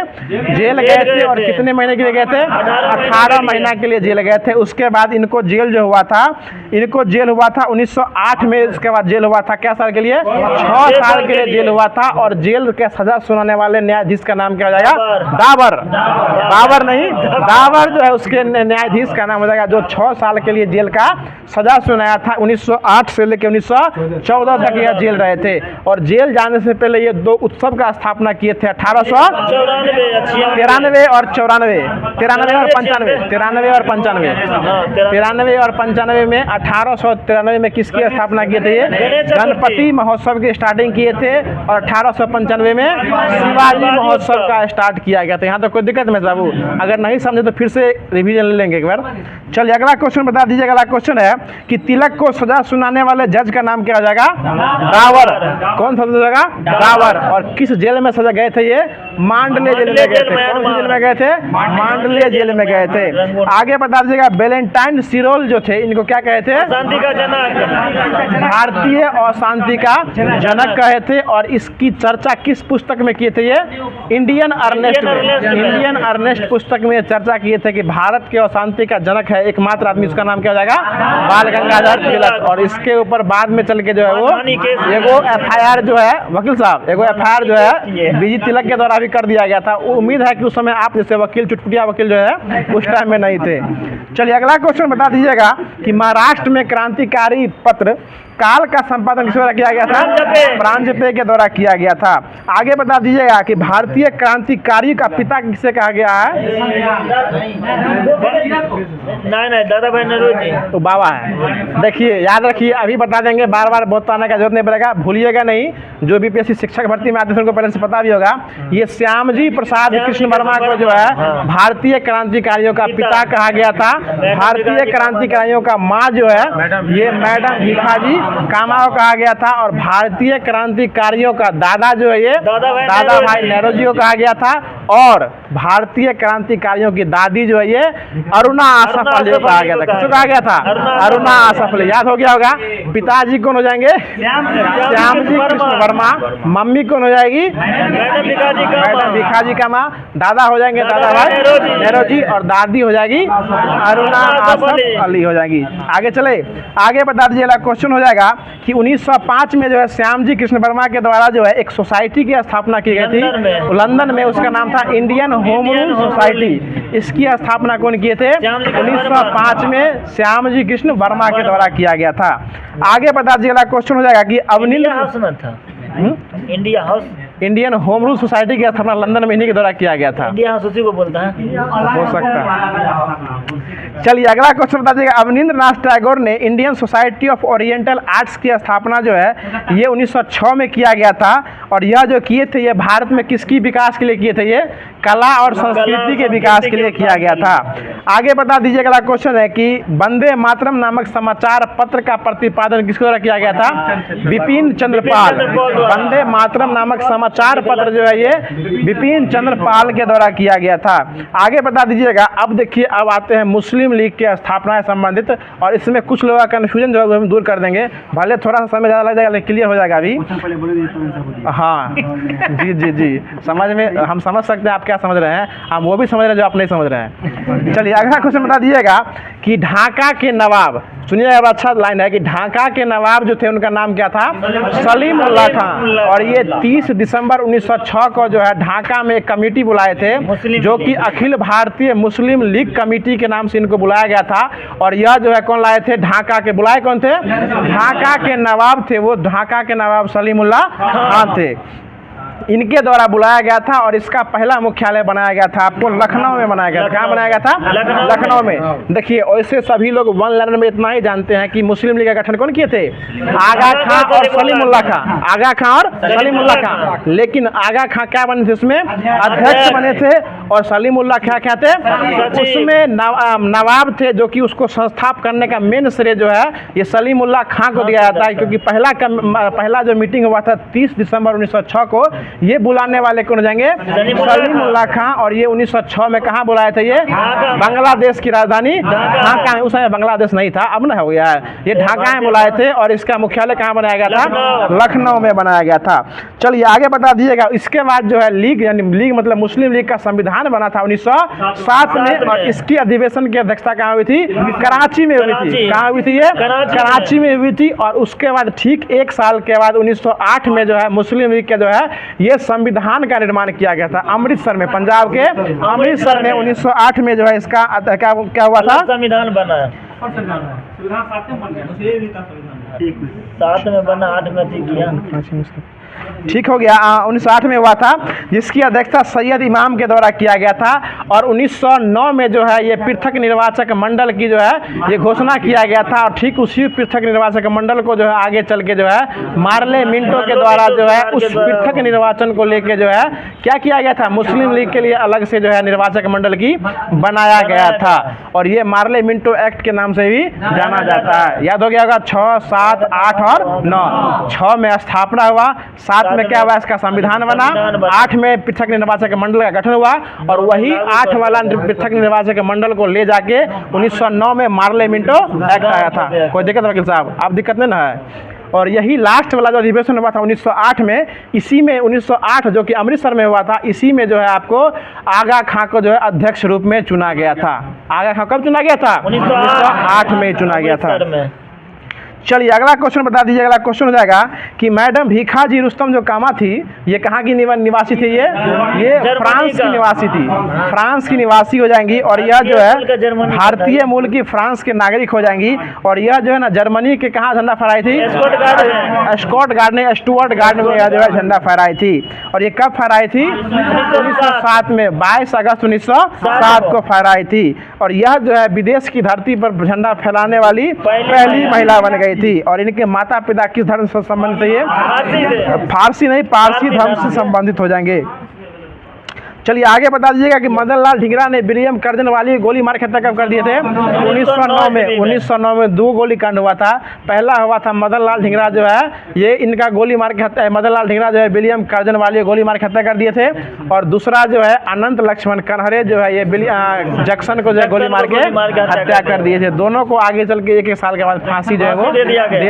जेल गए थे। और कितने महीने के लिए गए थे? 18 महीना के लिए जेल गए थे। उसके बाद इनको जेल जो हुआ था, इनको जेल हुआ था 1908 में। इसके बाद जेल हुआ था क्या साल के लिए? 6 साल के लिए जेल हुआ था। और जेल के सजा सुनाने वाले न्यायाधीश का नाम क्या हो जाएगा? दावर। बाबर नहीं, दावर जो है उसके न्यायाधीश का नाम हो जाएगा, जो 6 साल के लिए जेल का सजा सुनाया था। 1908 से लेकर 1914 तक यह जेल रहे थे। और जेल जाने से पहले ये 2 उत्सव का स्थापना किए थे 1893 और 94, 93 और 95, 93 और 95, 93 और 95 में 1893 में किसकी स्थापना किए थे? ये गणपति महोत्सव की स्टार्टिंग किए थे। और 1895 में शिवाजी महोत्सव का स्टार्ट किया गया था। यहाँ तो कोई दिक्कत नहीं बाबू, अगर नहीं समझे तो फिर से रिवीजन ले लेंगे एक बार। चलिए अगला क्वेश्चन बता दीजिए। अगला क्वेश्चन है कि तिलक को सजा सुनाने वाले जज का नाम क्या हो जाएगा? रावर। कौन सा हो जाएगा? रावर। और किस जेल में सजा गए थे ये? मांडले जेल में गए थे। कौन सी जेल में गए थे? मांडले जेल में गए थे। आगे बता दीजिएगा वैलेंटाइन सिरोल जो थे इनको क्या कहे थे? शांति का जनक, भारतीय अशांति का जनक कहे थे। और इसकी चर्चा किस पुस्तक में किए थे? ये इंडियन अर्नेस्ट में, इंडियन अर्नेस्ट पुस्तक में चर्चा किए थे कि भारत के अशांति का जनक है एकमात्र आदमी, उसका नाम क्या हो जाएगा? बाल गंगाधर तिलक। और इसके ऊपर बाद में चल के जो है वो एगो FIR जो है वकील साहब, एगो FIR जो है बीजी तिलक के द्वारा भी कर दिया गया था। उम्मीद है कि उस समय आप जैसे वकील, चुटपुटिया वकील जो है उस टाइम में नहीं थे। चलिए अगला क्वेश्चन बता दीजिएगा कि महाराष्ट्र में क्रांतिकारी पत्र काल का संपादन किस द्वारा किया गया था? प्रांजपे के द्वारा किया गया था। आगे बता दीजिएगा कि भारतीय क्रांतिकारी का पिता किसे कहा गया है? नहीं दादा भाई नौरोजी तो बाबा है। देखिए याद रखिए, अभी बता देंगे, बार बार बताने का जरूरत नहीं पड़ेगा, भूलिएगा नहीं। जो BPSC शिक्षक भर्ती में आते हैं उनको पहले से पता भी होगा। ये श्यामजी प्रसाद कृष्ण वर्मा को जो है भारतीय क्रांतिकारियों का पिता कहा गया था। भारतीय क्रांतिकारियों का माँ जो है ये मैडम भीखाजी कामा को कहा गया था। और भारतीय क्रांतिकारियों का दादा जो है ये दादा भाई नेहरू को कहा गया था। और भारतीय क्रांतिकारियों की दादी जो है ये अरुणा आसफ अली को कहा गया था। किसको कहा गया था? अरुणा आसफ अली। याद हो गया होगा। पिताजी कौन हो जाएंगे? श्यामजी कृष्ण वर्मा। मम्मी कौन हो जाएगी? मैडम भिखाजी कामा। दादा हो जाएंगे दादा भाई नेहरू जी। और दादी हो जाएगी अरुणा आसफ अली हो जाएगी। आगे चले, आगे बता दीजिए। क्वेश्चन हो जाएगा कि 1905 में जो है श्यामजी कृष्ण वर्मा के द्वारा जो है एक सोसाइटी की स्थापना की गई थी लंदन में। उसका नाम था इंडियन होम रूल सोसाइटी। इसकी स्थापना कौन किए थे? 1905 में श्यामजी कृष्ण वर्मा के द्वारा किया गया था। आगे बता दीजिए। क्वेश्चन हो जाएगा कि इंडिया हाउस में था। India house, Indian home rule society की स्थापना लंदन में इन्हीं के द्वारा किया गया था। इंडिया हाउस उसी को बोलता है, हो सकता है। चलिए अगला क्वेश्चन बता दीजिएगा। अवनींद्र नाथ टैगोर ने Indian society of oriental arts की स्थापना जो है ये 1906 में किया गया था। और यह जो किए थे ये भारत में किसकी विकास के लिए किए थे? ये कला और संस्कृति के विकास के लिए किया गया था। आगे बता दीजिए। अगला क्वेश्चन है कि वंदे मातरम नामक समाचार पत्र का प्रतिपादन किसके द्वारा किया गया था? बिपिन चंद्र पाल। वंदे मातरम नामक समाचार पत्र जो है ये बिपिन चंद्र पाल के द्वारा किया गया था। आगे बता दीजिएगा। अब देखिए, अब आते हैं मुस्लिम लीग की स्थापना से संबंधित। और इसमें कुछ लोगों का कन्फ्यूजन जो है हम दूर कर देंगे। भले थोड़ा सा समय ज़्यादा लग जाएगा लेकिन क्लियर हो जाएगा अभी। हाँ जी जी जी, समझ में हम समझ सकते हैं आपके क्या समझ रहे हैं, हम वो भी समझ रहे हैं जो आप नहीं समझ रहे हैं। चलिए अगला क्वेश्चन बता दीजिएगा कि ढाका के नवाब, सुनिएगा अच्छा लाइन है कि ढाका के नवाब जो थे उनका नाम क्या था, सलीमुल्लाह खां। और ये 30 दिसंबर 1906 को जो है ढाका में एक कमेटी बुलाए थे जो कि अखिल भारतीय मुस्लिम लीग कमेटी के नाम से इनको बुलाया गया था। और यह जो है कौन लाए थे, ढाका के, बुलाए कौन थे, ढाका के नवाब थे, वो ढाका के नवाब सलीमुल्लाह खां थे, इनके द्वारा बुलाया गया था। और इसका पहला मुख्यालय बनाया गया था आपको लखनऊ में बनाया गया था। कहाँ बनाया गया था, लखनऊ में। देखिए वैसे सभी लोग वन लाइनर में इतना ही जानते हैं कि मुस्लिम लीग का गठन कौन किए थे, आगा खां और सलीमुल्लाह खां, आगा खां और सलीमुल्लाह खां। लेकिन आगा खां क्या बने थे, उसमें अध्यक्ष बने थे, और सलीमुल्लाह खां क्या थे, उसमें नवाब थे, जो कि उसको संस्थाप करने का मेन श्रेय जो है ये सलीमुल्लाह खां को दिया जाता है। क्योंकि पहला जो मीटिंग हुआ था 30 दिसंबर 1906 को, ये बुलाने वाले कौन हो जाएंगे, सलीमुल्लाह खां। और ये 1906 में कहाँ बुलाए थे, ये बांग्लादेश की राजधानी ढाका में, उस समय बांग्लादेश नहीं था, अब ना हो गया है, ये ढाका में बुलाए थे। और इसका मुख्यालय कहाँ बनाया गया था, लखनऊ में बनाया गया था। चलिए आगे बता दीजिएगा। इसके बाद जो है लीग, यानी लीग मतलब मुस्लिम लीग का संविधान बना था 1907 में, और इसकी अधिवेशन की अध्यक्षता कहाँ हुई थी, कराची में हुई थी। कहाँ हुई थी, ये कराची में हुई थी। और उसके बाद ठीक एक साल के बाद 1908 में जो है मुस्लिम लीग के जो है ये संविधान का निर्माण किया गया था अमृतसर में, पंजाब के अमृतसर में 1908 में जो है इसका क्या हुआ था, संविधान बना, साथ में बना, 8 में किया, ठीक हो गया। 1908 में हुआ था, जिसकी अध्यक्षता सैयद इमाम के द्वारा किया गया था। और 1909 में जो है ये पृथक निर्वाचक मंडल की जो है ये घोषणा किया गया था। और ठीक उसी पृथक निर्वाचक मंडल को जो है आगे चल के जो है मार्ले मिंटो के द्वारा जो है उस पृथक निर्वाचन को लेके जो है क्या किया गया था, मुस्लिम लीग के लिए अलग से जो है निर्वाचक मंडल की बनाया गया था। और ये मार्ले मिंटो एक्ट के नाम से भी जाना जाता है। याद हो गया होगा, 6, 7, 8 और 9। 6 में स्थापना हुआ, 7 में क्या हुआ, इसका संविधान बना, 8 में पृथक निर्वाचक मंडल का गठन हुआ। और वही 8 वाला पृथक निर्वाचक मंडल को ले जाके 1909 में मार्ले मिंटो एक्ट आया था। कोई दिक्कत वकील साहब, आप दिक्कत नहीं ना है। और यही लास्ट वाला जो अधिवेशन हुआ था 1908 में, इसी में 1908 जो कि अमृतसर में हुआ था, इसी में जो है आपको आगा खां को जो है अध्यक्ष रूप में चुना गया था। आगा खां कब चुना गया था, 1908 में चुना गया था। चलिए अगला क्वेश्चन बता दीजिए। अगला क्वेश्चन हो जाएगा कि मैडम भीखाजी रुस्तम जो कामा थी, ये कहाँ की निवासी थी, ये फ्रांस की निवासी थी, फ्रांस की निवासी हो जाएंगी। और यह जो है भारतीय मूल की फ्रांस के नागरिक हो जाएंगी। और यह जो है ना जर्मनी के कहाँ झंडा फहराई थी, स्टुअर्ट गार्ड में यह जो है झंडा फहराई थी। और ये कब फहराई थी, 1907 में, 22 अगस्त 1907 को फहराई थी। और यह जो है विदेश की धरती पर झंडा फैलाने वाली पहली महिला बन गई थी। और इनके माता पिता किस धर्म से संबंधित है, ये फारसी नहीं पारसी धर्म से संबंधित हो जाएंगे। चलिए आगे बता दीजिएगा कि मदन लाल ढींगरा ने विलियम कर्जन वाली गोली मार के हत्या कब कर दिए थे, 1909 में। 1909 में 2 गोली कांड हुआ था। पहला हुआ था मदन लाल ढींगरा जो है ये इनका गोली मार के हत्या, मदन लाल ढींगरा जो है विलियम कर्जन वाली गोली मार के हत्या कर दिए थे। और दूसरा जो है अनंत लक्ष्मण कन्हरे जो है ये जैक्सन को जो है गोली मार के हत्या कर दिए थे। दोनों को आगे चल के 1 साल के बाद फांसी जो है वो दे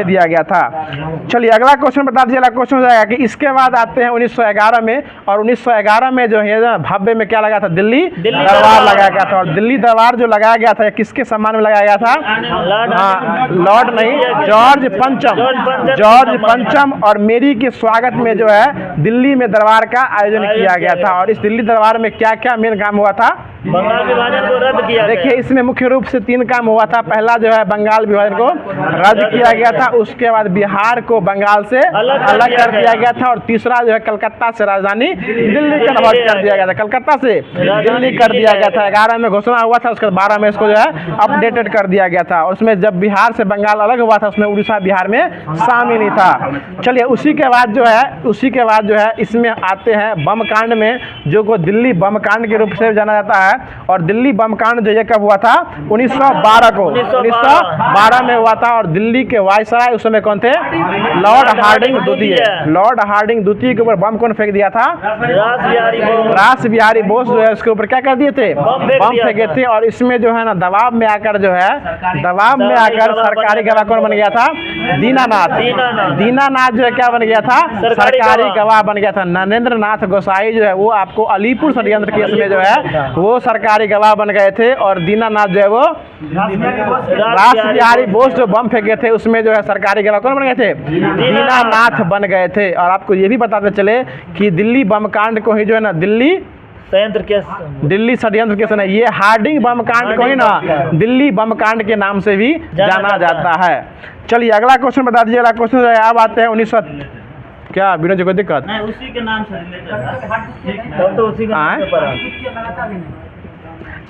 दिया गया था। चलिए अगला क्वेश्चन बता दीजिए। अगला क्वेश्चन हो जाएगा कि इसके बाद आते हैं 1911 में। और 1911 में जो है भव्य में क्या लगा था, दिल्ली दरबार लगाया गया था। और दिल्ली दरबार जो लगाया गया था किसके सम्मान में लगाया गया था, लॉर्ड नहीं, जॉर्ज पंचम और मेरी के स्वागत में जो है दिल्ली में दरबार का आयोजन किया गया था। और इस दिल्ली दरबार में क्या क्या मेन काम हुआ था, बंगाल विभाजन को रद्द किया। देखिए इसमें मुख्य रूप से 3 काम हुआ था। पहला जो है बंगाल विभाजन को रद्द किया गया था। उसके बाद बिहार को बंगाल से अलग कर दिया गया था। और तीसरा जो है कलकत्ता से राजधानी दिल्ली कन्वर्ट कर दिया गया था, कलकत्ता से दिल्ली कर दिया गया था। 11 में घोषणा हुआ था, उसके बाद 12 में इसको जो है अपडेटेड कर दिया गया था। और उसमें जब बिहार से बंगाल अलग हुआ था उसमें उड़ीसा बिहार में शामिल ही था। चलिए उसी के बाद जो है इसमें आते हैं बम कांड में, जो को दिल्ली बम कांड के रूप से जाना जाता है। है। और दिल्ली बम कांड जो ये कब हुआ था? 1912 को, 1912 में हुआ था। और दिल्ली के वायसराय उस समय कौन थे? लॉर्ड हार्डिंग द्वितीय। लॉर्ड हार्डिंग द्वितीय के ऊपर बम कौन फेंक दिया था? रास बिहारी बोस जो है उसके ऊपर क्या कर दिए थे? बम फेंके थे। और इसमें जो है ना दबाव में आकर जो है, दबाव में आकर सरकारी गवाह कौन बन गया था? दीनानाथ। दीनानाथ जो है क्या बन गया था? सरकारी गवाह बन गया था। नरेंद्र नाथ गोसाई जो है वो आपको अलीपुर षड्यंत्र केस में जो है वो सरकारी गवाह बन गए थे। और दीनानाथ जो है वो रास बिहारी बोस जो बम फेंके थे उसमें जो है सरकारी गवाह कौन बन गए थे? दीनानाथ बन गए थे। और आपको ये भी बताते चले कि दिल्ली बम कांड को ही जो है ना दिल्ली षड्यंत्र केस नहीं, ये हार्डिंग बम कांड को ही ना दिल्ली बम कांड के नाम से भी जाना जाता है। चलिए अगला क्वेश्चन बता दीजिए। अगला क्वेश्चन अब आते हैं 1900 क्या विनोद जी को दिक्कत? नहीं, उसी के नाम से तो उसी का।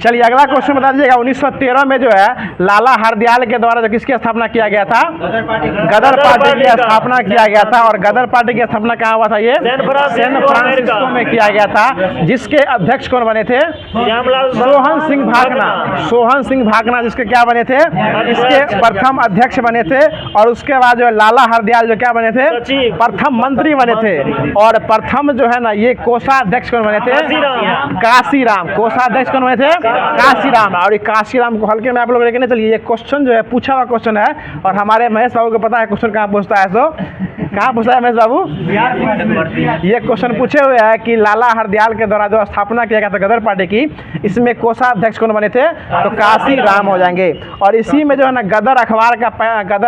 चलिए अगला क्वेश्चन बता दीजिएगा। 1913 में जो है लाला हरदयाल के द्वारा जो किसकी स्थापना किया गया था? गदर पार्टी की स्थापना किया गया था। और गदर पार्टी की स्थापना कहाँ हुआ था? ये सैन फ्रांसिस्को में किया गया था। जिसके अध्यक्ष कौन बने थे? सोहन सिंह भाकना। सोहन सिंह भाकना जिसके क्या बने थे? इसके प्रथम अध्यक्ष बने थे। और उसके बाद जो है लाला हरदयाल जो क्या बने थे? प्रथम मंत्री बने थे। और प्रथम जो है ना ये कोषाध्यक्ष कौन बने थे? काशीराम। कोषाध्यक्ष कौन बने थे? काशीराम। और काशीराम को हल्के में आप लोग लेके नहीं चलिए। ये क्वेश्चन जो है पूछा हुआ क्वेश्चन है। और हमारे महेश बाबू को पता है क्वेश्चन कहाँ पूछता है। सो कहाँ पूछता है महेश बाबू? ये क्वेश्चन पूछे हुए है कि लाला हरदयाल के द्वारा जो स्थापना किया गया था गदर पार्टी की, इसमें कोषाध्यक्ष कौन बने थे? तो काशीराम हो जाएंगे। और इसी में जो है ना गदर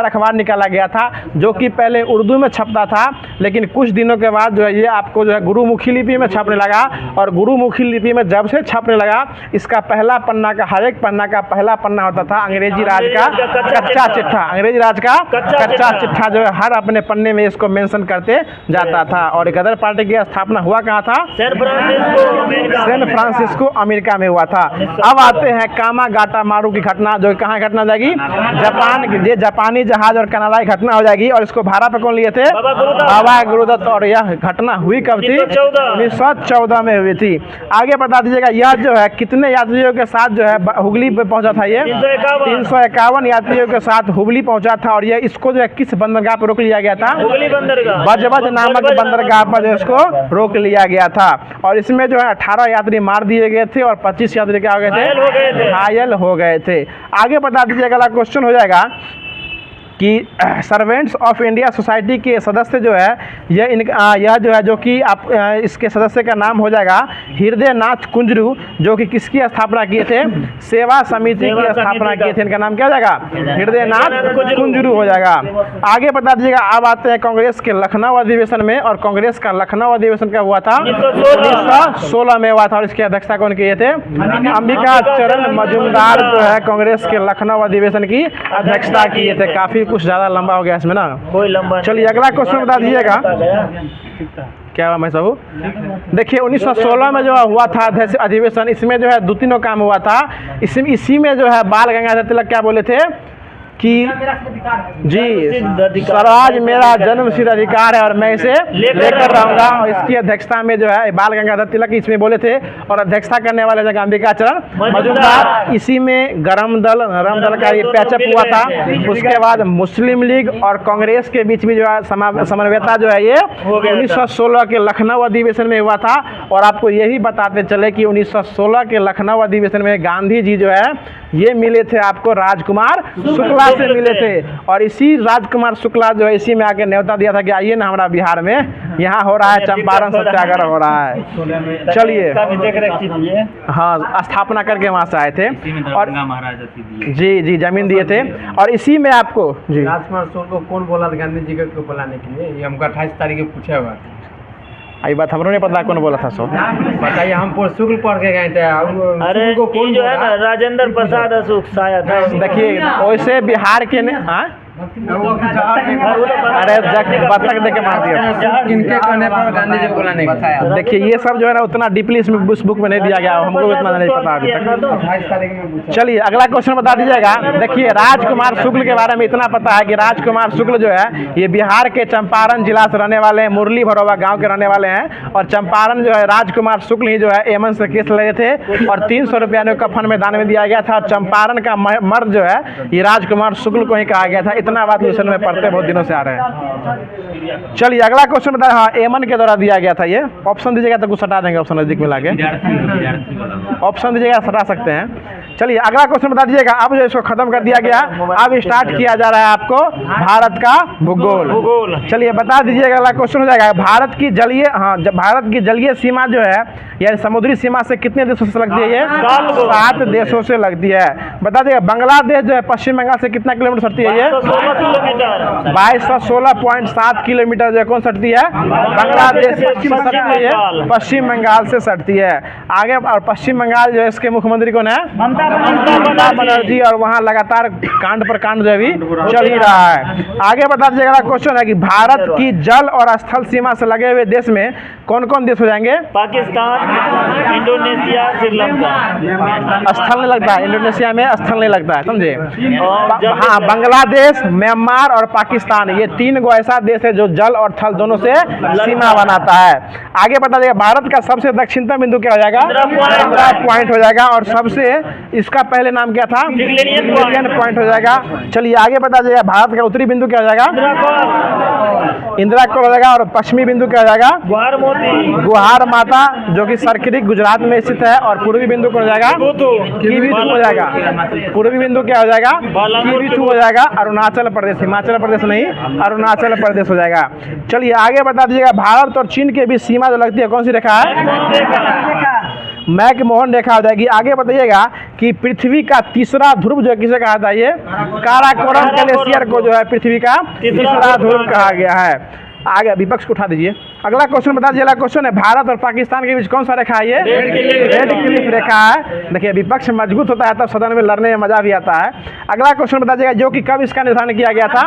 अखबार निकाला गया था जो कि पहले उर्दू में छपता था, लेकिन कुछ दिनों के बाद जो है ये आपको जो है गुरुमुखी लिपि में छपने लगा। और गुरुमुखी लिपि में जब से छपने लगा इसका पहला पन्ना का, हर एक पन्ना का पहला पन्ना होता था अंग्रेजी राज का कच्चा चिट्ठा। अंग्रेजी राज का कच्चा चिट्ठा जो है हर अपने पन्ने में इसको मेंशन करते जाता था। और गदर पार्टी की स्थापना हुआ कहाँ था? सैन फ्रांसिस्को अमेरिका में हुआ था। अब आते हैं कामागाटा मारू की घटना, जो कहाँ घटना जाएगी? जापान की। ये जापानी जहाज और कनाडाई घटना हो जाएगी। और इसको भाड़ा पे कौन लिए थे? बाबा गुरुदत्त। और यह घटना हुई कब थी? 1914 में हुई थी। आगे बता दीजिएगा यह जो है कितने यात्रियों के साथ जो है हुगली पे पहुंचा था? ये 351 यात्रियों के साथ हुगली पहुंचा था। और ये इसको जो है किस बंदरगाह पर रोक लिया गया था? बजबज नामक बंदरगाह पर जो इसको रोक लिया गया था। और इसमें जो है 18 यात्री मार दिए गए थे और 25 यात्री क्या हो गए थे? घायल हो गए थे। आगे बता दीजिएगा अगला क्वेश्चन हो जाएगा कि सर्वेंट्स ऑफ इंडिया सोसाइटी के सदस्य जो है यह जो है जो कि आप इसके सदस्य का नाम हो जाएगा हृदय नाथ कुंजरू, जो कि किसकी स्थापना किए थे? सेवा समिति की स्थापना किए थे। इनका नाम क्या हो जाएगा? हृदय नाथ कुंजरू हो जाएगा। आगे बता दीजिएगा। अब आते हैं कांग्रेस के लखनऊ अधिवेशन में। और कांग्रेस का लखनऊ अधिवेशन कब हुआ था? 1916 में हुआ था। और इसकी अध्यक्षता कौन किए थे? अंबिका चरण मजूमदार जो है कांग्रेस के लखनऊ अधिवेशन की अध्यक्षता किए थे। काफी कुछ ज़्यादा लंबा हो गया इसमें ना, कोई लंबा। चलिए अगला क्वेश्चन बता दीजिएगा। क्या हुआ मैं साहू? देखिए 1916 में जो हुआ था अधिवेशन, इसमें जो है दो तीनों काम हुआ था। इसी में जो है बाल गंगाधर तिलक क्या बोले थे कि जी स्वराज मेरा जन्मसिद्ध अधिकार है और मैं इसे लेकर रहूंगा। और इसकी अध्यक्षता में जो है बाल गंगाधर तिलक इसमें बोले थे। और अध्यक्षता करने वाले जगह अंबिका चरण मजूमदार। इसी में गरम दल का ये पैचअप हुआ था। उसके बाद मुस्लिम लीग और कांग्रेस के बीच में जो है समन्वयता जो है ये 1916 के लखनऊ अधिवेशन में हुआ था। और आपको ये भी बताते चले कि 1916 के लखनऊ अधिवेशन में गांधी जी जो है ये मिले थे आपको राजकुमार शुक्ला से मिले थे। और इसी राजकुमार शुक्ला जो है इसी में आके न्योता दिया था कि आइए ना हमारा बिहार में, यहाँ हो रहा है चंपारण सत्याग्रह हो रहा है। चलिए हाँ स्थापना करके वहाँ से आए थे। और जी जमीन दिए थे। और इसी में आपको जी राजकुमार शुक्ला को कौन बोला था गांधी जी को बुलाने के लिए? ये हमको 28 तारीख को पूछा हुआ था। ये बात हमरो नहीं पता कौन बोला था। सो बताइए, हम शुक्ल पढ़ के गए थे। अरे को कौन जो है ना राजेंद्र प्रसाद अशोक शायद। देखिए वैसे बिहार के अरे बतख देके मार दिया। किनके कहने पर गांधी जी को बुलाने की? देखिए ये सब जो है ना उतना डीपली इसमें उस बुक में नहीं दिया गया, हमको भी उतना नहीं पता अभी तक। 28 तारीख में पूछा। चलिए अगला क्वेश्चन बता दीजिएगा। देखिए राजकुमार शुक्ल के बारे में इतना पता है कि राजकुमार शुक्ल जो है ये बिहार के चंपारण जिला से रहने वाले हैं, मुरली भरोवा गांव के रहने वाले हैं। और चंपारण जो है राजकुमार शुक्ल ही जो है एमन से केस लगे थे और 300 रुपया ने कफन में दान में दिया गया था। और चंपारण का मर्द जो है ये राजकुमार शुक्ल को ही कहा गया था। इतना बात क्वेश्चन में पढ़ते बहुत दिनों से आ रहे हैं। चलिए अगला क्वेश्चन बता। हाँ एमन के द्वारा दिया गया था ये। ऑप्शन दीजिएगा तो कुछ हटा देंगे, ऑप्शन नजदीक में लाके ऑप्शन दीजिएगा हटा सकते हैं। चलिए अगला क्वेश्चन बता दीजिएगा। अब जो इसको खत्म कर दिया गया, अब स्टार्ट किया जा रहा है आपको भारत का भूगोल। चलिए बता दीजिएगा अगला क्वेश्चन हो जाएगा। भारत की जलीय भारत की जलीय सीमा जो है यानी समुद्री सीमा से कितने देशों से लगती है? ये 7 देशों से लगती है। बता दीजिएगा बांग्लादेश जो है पश्चिम बंगाल से कितना किलोमीटर सटती है? ये 2216.7 किलोमीटर जो है कौन सटती है? बांग्लादेश पश्चिम बंगाल से सटती है। आगे और पश्चिम बंगाल जो है इसके मुख्यमंत्री कौन है? ममता बनर्जी। और वहाँ लगातार कांड पर कांड जो है अभी चल ही रहा है। आगे बता दीजिएगा अगला क्वेश्चन है कि भारत की जल और स्थल सीमा से लगे हुए देश में कौन कौन देश हो जाएंगे? पाकिस्तान, इंडोनेशिया, श्रीलंका। स्थल नहीं लगता है, इंडोनेशिया में स्थल नहीं लगता है, समझे? हाँ बांग्लादेश, म्यांमार और पाकिस्तान ये 3 गो ऐसा देश है जो जल और थल दोनों से सीमा बनाता है। आगे बता देगा भारत का सबसे दक्षिणतम बिंदु क्या हो जाएगा? इंदिरा पॉइंट हो जाएगा। और सबसे इसका पहले नाम क्या था? डिक्लेरियन पॉइंट हो जाएगा। चलिए आगे बता दीजिएगा भारत का उत्तरी बिंदु क्या हो जाएगा? इंदिरा कॉल हो जाएगा। और पश्चिमी बिंदु क्या हो जाएगा? गुहार माता जो कि सरखरी गुजरात में स्थित है। और पूर्वी बिंदु कौन हो जाएगा? कीवीटू हो जाएगा। पूर्वी बिंदु क्या हो जाएगा? कीवीटू हो जाएगा। अरुणाचल प्रदेश, हिमाचल प्रदेश नहीं, अरुणाचल प्रदेश हो जाएगा। चलिए आगे बता दीजिएगा भारत और चीन के बीच सीमा जो लगती है कौन सी रेखा है? मैकमोहन रेखा हो जाएगी। आगे बताइएगा कि पृथ्वी का तीसरा ध्रुव जो है किसे कहा था? ये काराकोरम ग्लेशियर को जो है पृथ्वी का तीसरा ध्रुव कहा गया है। आगे विपक्ष को उठा दीजिए। अगला क्वेश्चन बता दीजिए। अगला क्वेश्चन है भारत और पाकिस्तान के बीच कौन सा रेखा है? ये रेड क्लिफ रेखा है। देखिए विपक्ष मजबूत होता है तब सदन में लड़ने में मजा भी आता है। अगला क्वेश्चन बता दीजिएगा जो कि कब इसका निर्धारण किया गया था?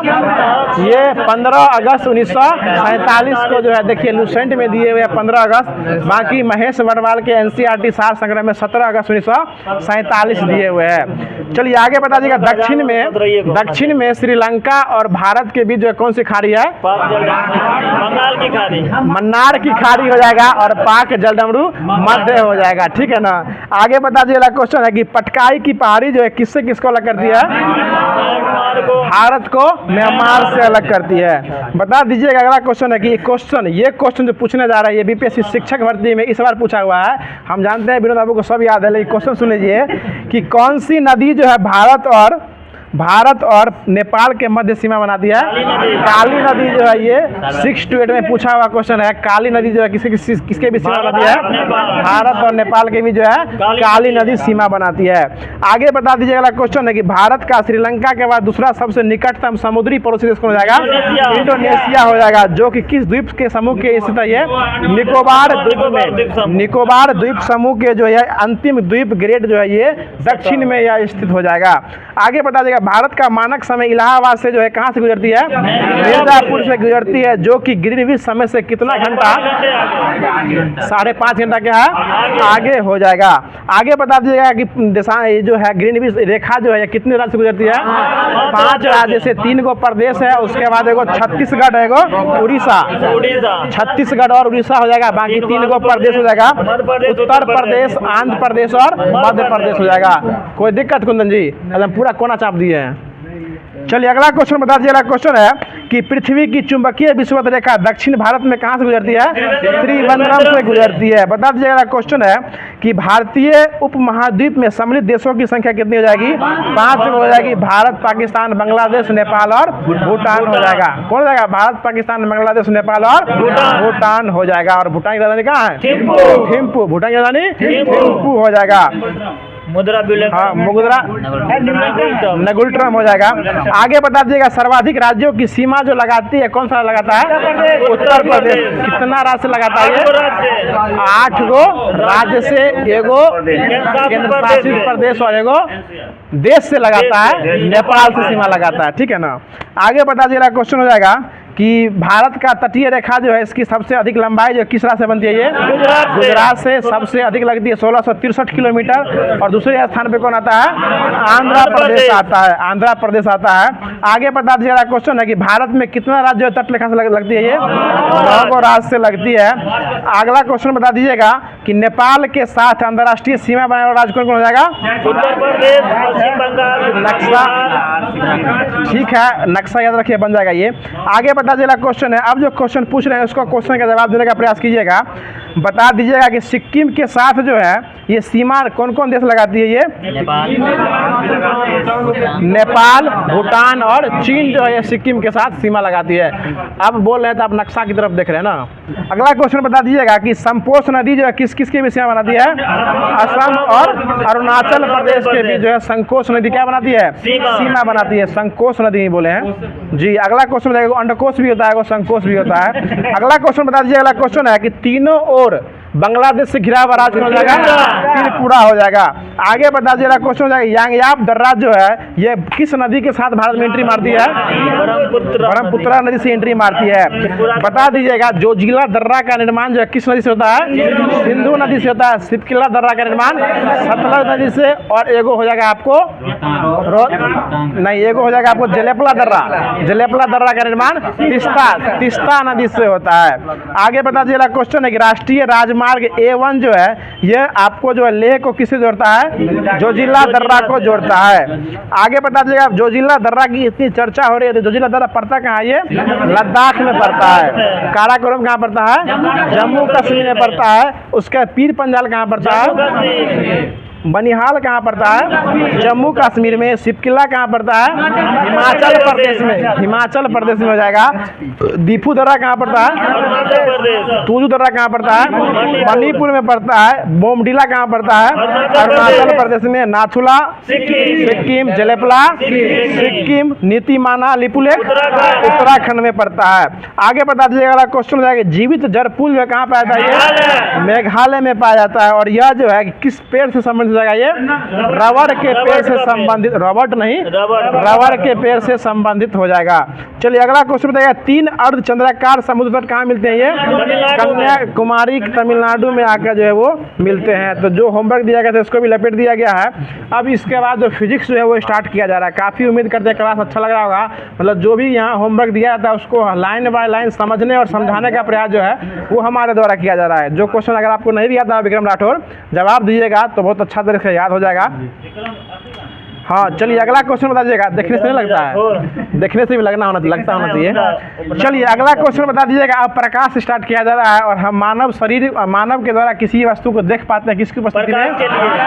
ये 15 अगस्त 1947 को जो है देखिए लुसेंट में दिए हुए 15 अगस्त। बाकी महेश वर्वाल के NCERT सार संग्रह में 17 अगस्त 1947 दिए हुए हैं। चलिए आगे बता दीजिएगा दक्षिण में श्रीलंका और भारत के बीच जो है कौन सी खाड़ी है? बंगाल की खाड़ी, मन्नार की खाड़ी हो जाएगा। और पाक जलडमरू मध्य हो जाएगा। ठीक है ना। आगे बता दीजिएगा क्वेश्चन है कि पटकाई की पहाड़ी जो है किससे किसको अलग करती है? भारत को म्यांमार से अलग करती है। बता दीजिएगा अगला क्वेश्चन है कि ये क्वेश्चन जो पूछने जा रहा है ये बीपीएससी शिक्षक भर्ती में इस बार पूछा हुआ है। हम जानते हैं विनोद बाबू को सब याद है, लेकिन क्वेश्चन सुन लीजिए कि कौन सी नदी जो है भारत और नेपाल के मध्य सीमा बनाती है? काली नदी जो है ये 6 to 8 में पूछा हुआ क्वेश्चन है। काली नदी जो है किसके भी सीमा बनाती है? भारत और नेपाल के भी जो है काली नदी सीमा बनाती है। आगे बता दीजिएगा अगला क्वेश्चन है कि भारत का श्रीलंका के बाद दूसरा सबसे निकटतम समुद्री पड़ोसी देश कौन हो जाएगा? इंडोनेशिया हो जाएगा। जो कि किस द्वीप के समूह के स्थित है? ये निकोबार द्वीप में। निकोबार द्वीप समूह के जो है अंतिम द्वीप ग्रेड जो है ये दक्षिण में यह स्थित हो जाएगा। आगे बता दीजिएगा भारत का मानक समय इलाहाबाद से जो है कहाँ से गुजरती है? मिर्जापुर से गुजरती है। जो कि ग्रीनविच समय से कितना घंटा? 5.5 घंटा क्या है आगे हो जाएगा। आगे बता दीजिएगा कि ये जो है ग्रीनविच रेखा जो है कितने राज्य से गुजरती है? 5 राज्य से। 3 गो प्रदेश है। उसके बाद एगो छत्तीसगढ़ है, एगो उड़ीसा। छत्तीसगढ़ और उड़ीसा हो जाएगा। बाकी 3 गो प्रदेश हो जाएगा, उत्तर प्रदेश, आंध्र प्रदेश और मध्य प्रदेश हो जाएगा। कोई दिक्कत कुंदन जी? एकदम पूरा कोना चाप दिए हैं। चलिए अगला क्वेश्चन बता दीजिए। अगला क्वेश्चन है कि पृथ्वी की चुंबकीय विषुवत रेखा दक्षिण भारत में कहाँ से गुजरती है? त्रिवेंद्रम से गुजरती है। बता दीजिए। अगला क्वेश्चन है कि भारतीय उपमहाद्वीप में सम्मिलित देशों की संख्या कितनी हो जाएगी? 5 हो जाएगी। भारत, पाकिस्तान, बांग्लादेश, नेपाल और भूटान हो जाएगा। कौन हो जाएगा? भारत, पाकिस्तान, बांग्लादेश, नेपाल और भूटान हो जाएगा। और भूटान की राजधानी कहाँ है? थिम्पू। भूटान की राजधानी थिम्पू हो जाएगा। मुद्रा नगुल्ट्रम हो जाएगा। आगे बता दीजिएगा सर्वाधिक राज्यों की सीमा जो लगाती है कौन सा लगाता है? उत्तर प्रदेश। कितना राज्य लगाता है? 8 गो राज्य से, एगो केंद्र शासित प्रदेश और एगो देश से लगाता है, नेपाल से सीमा लगाता है। ठीक है ना। आगे बता दीजिएगा क्वेश्चन हो जाएगा कि भारत का तटीय रेखा जो है इसकी सबसे अधिक लंबाई जो किस राज्य से बनती है? ये गुजरात से सबसे अधिक लगती है 1663 किलोमीटर। और दूसरे स्थान पे कौन आता है? आंध्र प्रदेश आता है, आंध्र प्रदेश आता है। आगे बता दीजिएगा, क्वेश्चन है कि भारत में कितना राज्य तटरेखा से लगती है? ये 9 राज्य से लगती है। अगला क्वेश्चन बता दीजिएगा कि नेपाल के साथ अंतर्राष्ट्रीय सीमा बनाने वाला राज्य कौन कौन हो जाएगा? उत्तर प्रदेश, पश्चिम बंगाल, नक्शा, ठीक है, नक्शा याद रखिए, बन जाएगा ये। आगे बता दीजिएगा, क्वेश्चन है, अब जो क्वेश्चन पूछ रहे हैं उसको क्वेश्चन का जवाब देने का प्रयास कीजिएगा। बता दीजिएगा कि सिक्किम के साथ जो है ये सीमा कौन कौन देश लगाती है? ये नेपाल, भूटान और चीन जो है ये सिक्किम के साथ सीमा लगाती है। अब बोल रहे हैं तो आप नक्शा की तरफ देख रहे हैं ना। अगला क्वेश्चन बता दीजिएगा कि संपोष नदी जो है किस किस के भी सीमा बनाती है? असम और अरुणाचल प्रदेश के बीच जो है संकोच नदी क्या बनाती है? सीमा बनाती है, संकोच नदी नहीं बोले हैं जी। अगला क्वेश्चन बताइएगा, अंडकोश भी होता है, वो संकोच भी होता है। अगला क्वेश्चन बता दीजिए, अगला क्वेश्चन है कि तीनों ओर बांग्लादेश से घिरा हुआ राज्य हो जाएगा? त्रिपुरा हो जाएगा। आगे बता दीजिएगा, क्वेश्चन हो जाएगा यांगयाप दर्रा जो है ये किस नदी के साथ भारत में एंट्री मारती है? ब्रह्मपुत्र नदी से एंट्री मारती है। बता दीजिएगा जोजिला दर्रा का निर्माण जो है किस नदी से होता है? सिंधु नदी से होता है। सिपकिला दर्रा का निर्माण सतलज नदी से। और एगो हो जाएगा आपको नहीं, एगो हो जाएगा आपको जलेपला दर्रा, जलेपला दर्रा का निर्माण तिस्ता नदी से होता है। आगे बता दीजिएगा, क्वेश्चन है कि राष्ट्रीय राजमार्ग A1 जो है ये आपको जो है लेह को किससे जोड़ता है? जोजिला दर्रा को जोड़ता है। आगे बता दीजिएगा, जोजिला दर्रा की इतनी चर्चा हो रही है तो जोजिला दर्रा पड़ता कहाँ है? ये लद्दाख में पड़ता है। काराकोरम कहाँ पड़ता है? जम्मू कश्मीर में पड़ता है। उसका पीर पंजाल कहाँ पड़ता है? बनिहाल कहाँ पड़ता है? जम्मू कश्मीर में। सिपकिला कहाँ पड़ता है? हिमाचल प्रदेश में, हिमाचल प्रदेश में हो जाएगा। दीफू दर्रा कहाँ पड़ता है? तूजू दर्रा कहाँ पड़ता है? मणिपुर में पड़ता है। बोमडिला कहाँ पड़ता है? अरुणाचल प्रदेश में। नाथुला सिक्किम, जलेपला सिक्किम, नीतिमाना लिपुलेख उत्तराखंड में पड़ता है। आगे बता दीजिएगा, क्वेश्चन हो जाएगा जीवित जड़ पुल कहाँ पाया जाता है? मेघालय में पाया जाता है। और यह जो है किस पेड़ से संबंधित जाएगा? ये रबर के पेड़ से संबंधित, रबड़ नहीं, रबर के पेड़ से संबंधित हो जाएगा। चलिए अगला क्वेश्चन बताइएगा, 3 अर्धचंद्राकार समुद्र तट कहाँ मिलते हैं? ये कन्याकुमारी तमिलनाडु में आकर जो है वो मिलते हैं। तो जो होमवर्क दिया गया था उसको भी लपेट दिया गया है। अब इसके बाद जो फिजिक्स जो है वो स्टार्ट किया जा रहा है। काफ़ी उम्मीद करते हैं क्लास अच्छा लग रहा होगा। मतलब जो भी यहाँ होमवर्क दिया जाता है उसको लाइन बाय लाइन समझने और समझाने का प्रयास जो है वो हमारे द्वारा किया जा रहा है। जो क्वेश्चन अगर आपको नहीं भी आता विक्रम राठौर जवाब दीजिएगा तो बहुत अच्छा तरह से याद हो जाएगा। हाँ चलिए अगला क्वेश्चन बता दीजिएगा। देखने से नहीं लगता है, देखने से भी लगता होना चाहिए। चलिए अगला क्वेश्चन बता दीजिएगा। अब प्रकाश स्टार्ट किया जा रहा है और हम मानव के द्वारा किसी वस्तु को देख पाते हैं किसकी उपस्थिति में?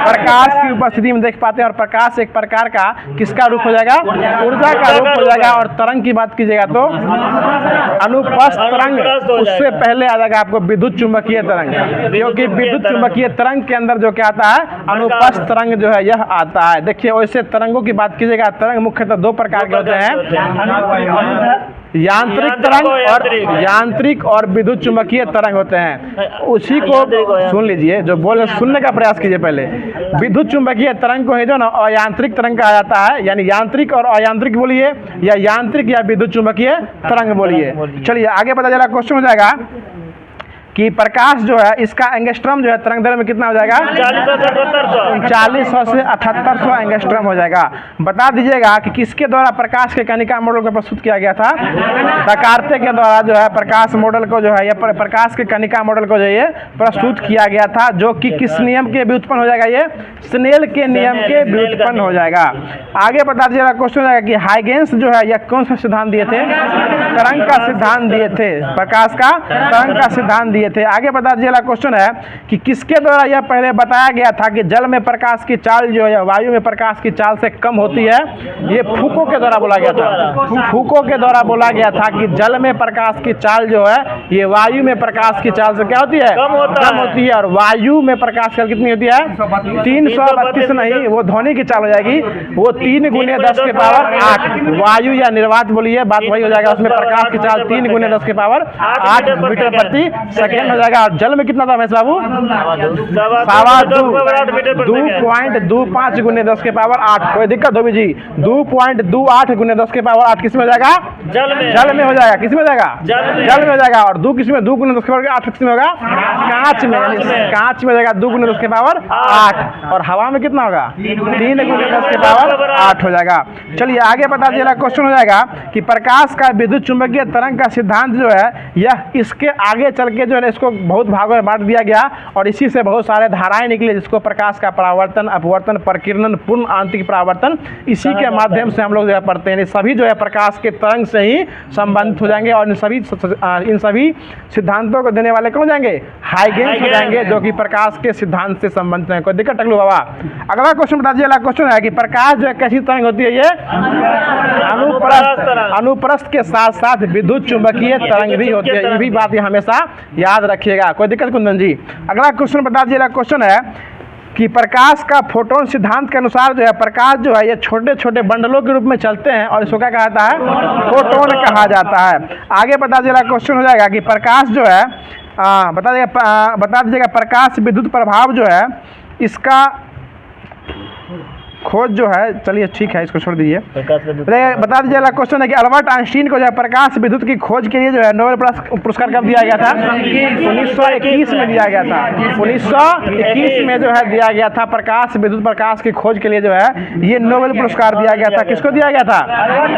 प्रकाश की उपस्थिति में देख पाते हैं। और प्रकाश एक प्रकार का किसका रूप हो जाएगा? ऊर्जा का रूप हो जाएगा। और तरंग की बात कीजिएगा तो अनुपस्थ तरंग, उससे पहले आ जाएगा आपको विद्युत चुंबकीय तरंग, क्योंकि विद्युत चुंबकीय तरंग के अंदर जो क्या आता है? अनुपस्थ तरंग जो है यह आता है। देखिए वैसे तरंगों की बात कीजिएगा, तरंग मुख्यतः 2 प्रकार के होते हैं, यांत्रिक और विद्युत चुंबकीय तरंग होते हैं। उसी को सुन लीजिए, जो बोल सुनने का प्रयास कीजिए पहले। विद्युत चुंबकीय तरंग को ही जो ना अयांत्रिक तरंग कहा जाता है, यानी यांत्रिक और अयांत्रिक बोलिए या यांत्रिक या विद्युत चुंबकीय तरंग बोलिए। चलिए आगे पता चला, क्वेश्चन हो जाएगा कि प्रकाश जो है इसका एंगस्ट्रम जो है तरंग दैर्घ्य में कितना हो जाएगा? 3900 से 7800 एंगस्ट्रम हो जाएगा। बता दीजिएगा कि किसके द्वारा प्रकाश के कणिका मॉडल को प्रस्तुत किया गया था? डकार्ते के द्वारा जो है प्रकाश मॉडल को जो है या प्रकाश के कणिका मॉडल को जो है प्रस्तुत किया गया था, जो कि किस नियम के व्युत्पन्न हो जाएगा? ये स्नेल के नियम के व्युत्पन्न हो जाएगा। आगे बता दीजिएगा, क्वेश्चन हो जाएगा कि हाइगेंस जो है यह कौन सा सिद्धांत दिए थे? तरंग का सिद्धांत दिए थे, प्रकाश का तरंग का सिद्धांत दिए थे। आगे बता दीजिएगा, क्वेश्चन है कि किसके द्वारा यह पहले बताया गया था कि जल में प्रकाश की चाल जो है वायु में प्रकाश की चाल से कम होती है? ये फूको के द्वारा बोला गया था। फूको के द्वारा बोला गया था कि जल में प्रकाश की चाल जो है ये वायु में प्रकाश की चाल से क्या होती है? कम होती है। और वायु में प्रकाश की कितनी होती है? 332 नहीं, वो ध्वनि की चाल हो जाएगी, वो 3 × 10⁸ वायु या निर्वात बोलिए, बात वही हो जाएगा। उसमें प्रकाश की चाल 3 × 10⁸ 8 मीटर प्रति सेकंड सेकेंड हो जाएगा। और जल में कितना था महेश बाबू? 2.25 गुने 10 के पावर 8। कोई दिक्कत होगी जी? 2.28 गुने 10 के पावर 8 किसमें हो जाएगा? जल में हो जाएगा। किसमें हो जाएगा? जल में हो जाएगा। और 2 किसमें? 2 गुने 10 के पावर 8 किसमें होगा? कांच में। कांच में हो जाएगा 2 गुने 10 के पावर 8। और हवा में कितना होगा? 3 गुने 10 के पावर 8 हो जाएगा। चलिए आगे बता दीजिएगा। क्वेश्चन हो जाएगा कि प्रकाश का विद्युत चुंबकीय तरंग का सिद्धांत जो है यह इसके आगे चल के जो है इसको बहुत भागों में बांट दिया गया और इसी से बहुत सारे धाराएं निकले, जिसको प्रकाश का परावर्तन, अपवर्तन, प्रकीर्णन, पूर्ण आंतरिक परावर्तन, इसी के माध्यम से हम लोग जो है पढ़ते हैं। सभी जो है प्रकाश के तरंग से ही संबंधित हो जाएंगे और इन सभी सिद्धांतों को देने वाले कौन हो जाएंगे? हाइगेंस हो जाएंगे, जो कि प्रकाश के सिद्धांत से संबंधित है। कोई दिक्कत टकलू बाबा? अगला क्वेश्चन बता दीजिए। क्वेश्चन है कि प्रकाश जो है कैसी तरंग होती है? ये अनुप्रस्थ के साथ साथ विद्युत चुंबकीय तरंग भी होती है। ये भी बात ये हमेशा याद रखिएगा। कोई दिक्कत कुंदन जी? अगला क्वेश्चन बता दीजिएगा। क्वेश्चन है कि प्रकाश का फोटोन सिद्धांत के अनुसार जो है प्रकाश जो है ये छोटे छोटे बंडलों के रूप में चलते हैं और इसको क्या कहा जाता है? फोटोन कहा जाता है। आगे बता दीजिएगा। क्वेश्चन हो जाएगा कि प्रकाश जो है बता दीजिएगा प्रकाश विद्युत प्रभाव जो है इसका खोज जो है, चलिए ठीक है इसको छोड़ दीजिए। बता दीजिए। क्वेश्चन है कि अल्बर्ट आइंस्टीन को जो है प्रकाश विद्युत की खोज के लिए जो है नोबेल पुरस्कार कब दिया गया था? 1921 में दिया गया था। 1921 में जो है दिया गया था। प्रकाश विद्युत प्रकाश की खोज के लिए जो है ये नोबेल पुरस्कार दिया गया था। किसको दिया गया था?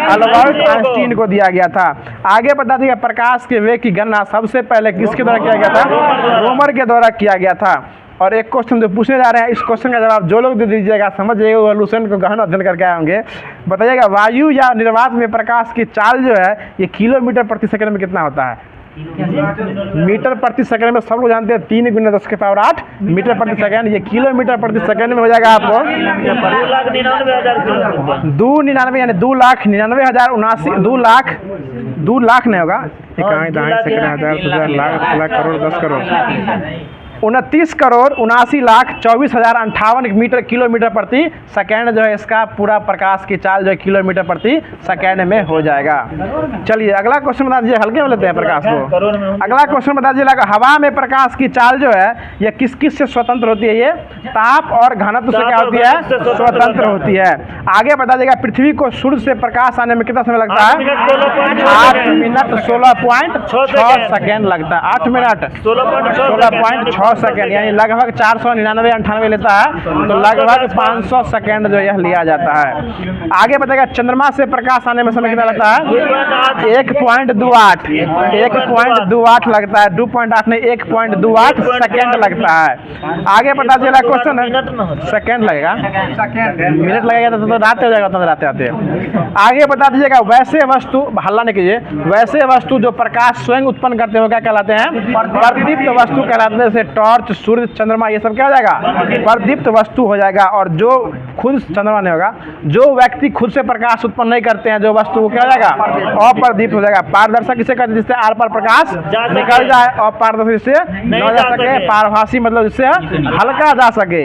अल्बर्ट आइंस्टीन को दिया गया था। आगे बता दीजिए प्रकाश के वेग की गणना सबसे पहले किसके द्वारा किया गया था? रोमर के द्वारा किया गया था। और एक क्वेश्चन जो पूछने जा रहे हैं, इस क्वेश्चन का जवाब जो लोग दे दीजिएगा समझ जाइएगा वो लूसेंट को गहन अध्ययन करके आए होंगे। बताइएगा वायु या निर्वात में प्रकाश की चाल जो है ये किलोमीटर प्रति सेकंड में कितना होता है? मीटर प्रति सेकंड में सब लोग जानते हैं 3 गुने 10 के पावर 8 मीटर प्रति सेकंड। ये किलोमीटर प्रति सेकंड में हो जाएगा आपको 299 यानी 2,99,079 2 लाख नहीं होगा, 29,29,24,058 मीटर किलोमीटर प्रति सेकेंड जो है इसका पूरा प्रकाश की चाल जो है किलोमीटर प्रति सेकेंड में हो जाएगा। चलिए अगला क्वेश्चन बता दीजिए। हल्के में लेते हैं प्रकाश को। अगला क्वेश्चन बता दीजिए हवा में प्रकाश की चाल जो है यह किस किस से स्वतंत्र होती है? ये ताप और घनत्व से क्या होती है? स्वतंत्र होती है। आगे बता दीजिएगा पृथ्वी को सूर्य से प्रकाश आने में कितना समय लगता है? 8 मिनट 16.6 सेकेंड लगता है। 8 मिनट 16.6 सेकेंड यानी लगभग 499-98 लेता है, तो लगभग 500 सेकेंड जो यह लिया जाता है। आगे बताएगा चंद्रमा से प्रकाश आने में समय कितना लगता है? 1.28 लगता है। 2.8 नहीं 1.28 सेकेंड लगता है। आगे बता दीजिएगा क्वेश्चन है सेकेंड लगेगा, मिनट लगेगा तो रात हो जाएगा उतना रात आते। आगे बता दीजिएगा वैसे वस्तु, हल्ला नहीं कीजिए, वैसे वस्तु जो प्रकाश स्वयं उत्पन्न करते हो क्या कहलाते हैं? प्रदीप्त वस्तु कहलाते हैं। जैसे टॉर्च, सूर्य, चंद्रमा ये सब क्या हो जाएगा? प्रदीप्त वस्तु हो जाएगा। और जो खुद चंद्रमा नहीं होगा, जो व्यक्ति खुद से प्रकाश उत्पन्न नहीं करते हैं जो वस्तु, वो क्या हो जाएगा? अप्रदीप्त हो जाएगा। पारदर्शक किसे कहते हैं? जिससे आर पार प्रकाश निकल जाए। अपारदर्शक जिससे न जा सके। पारभासी मतलब जिससे हल्का जा सके।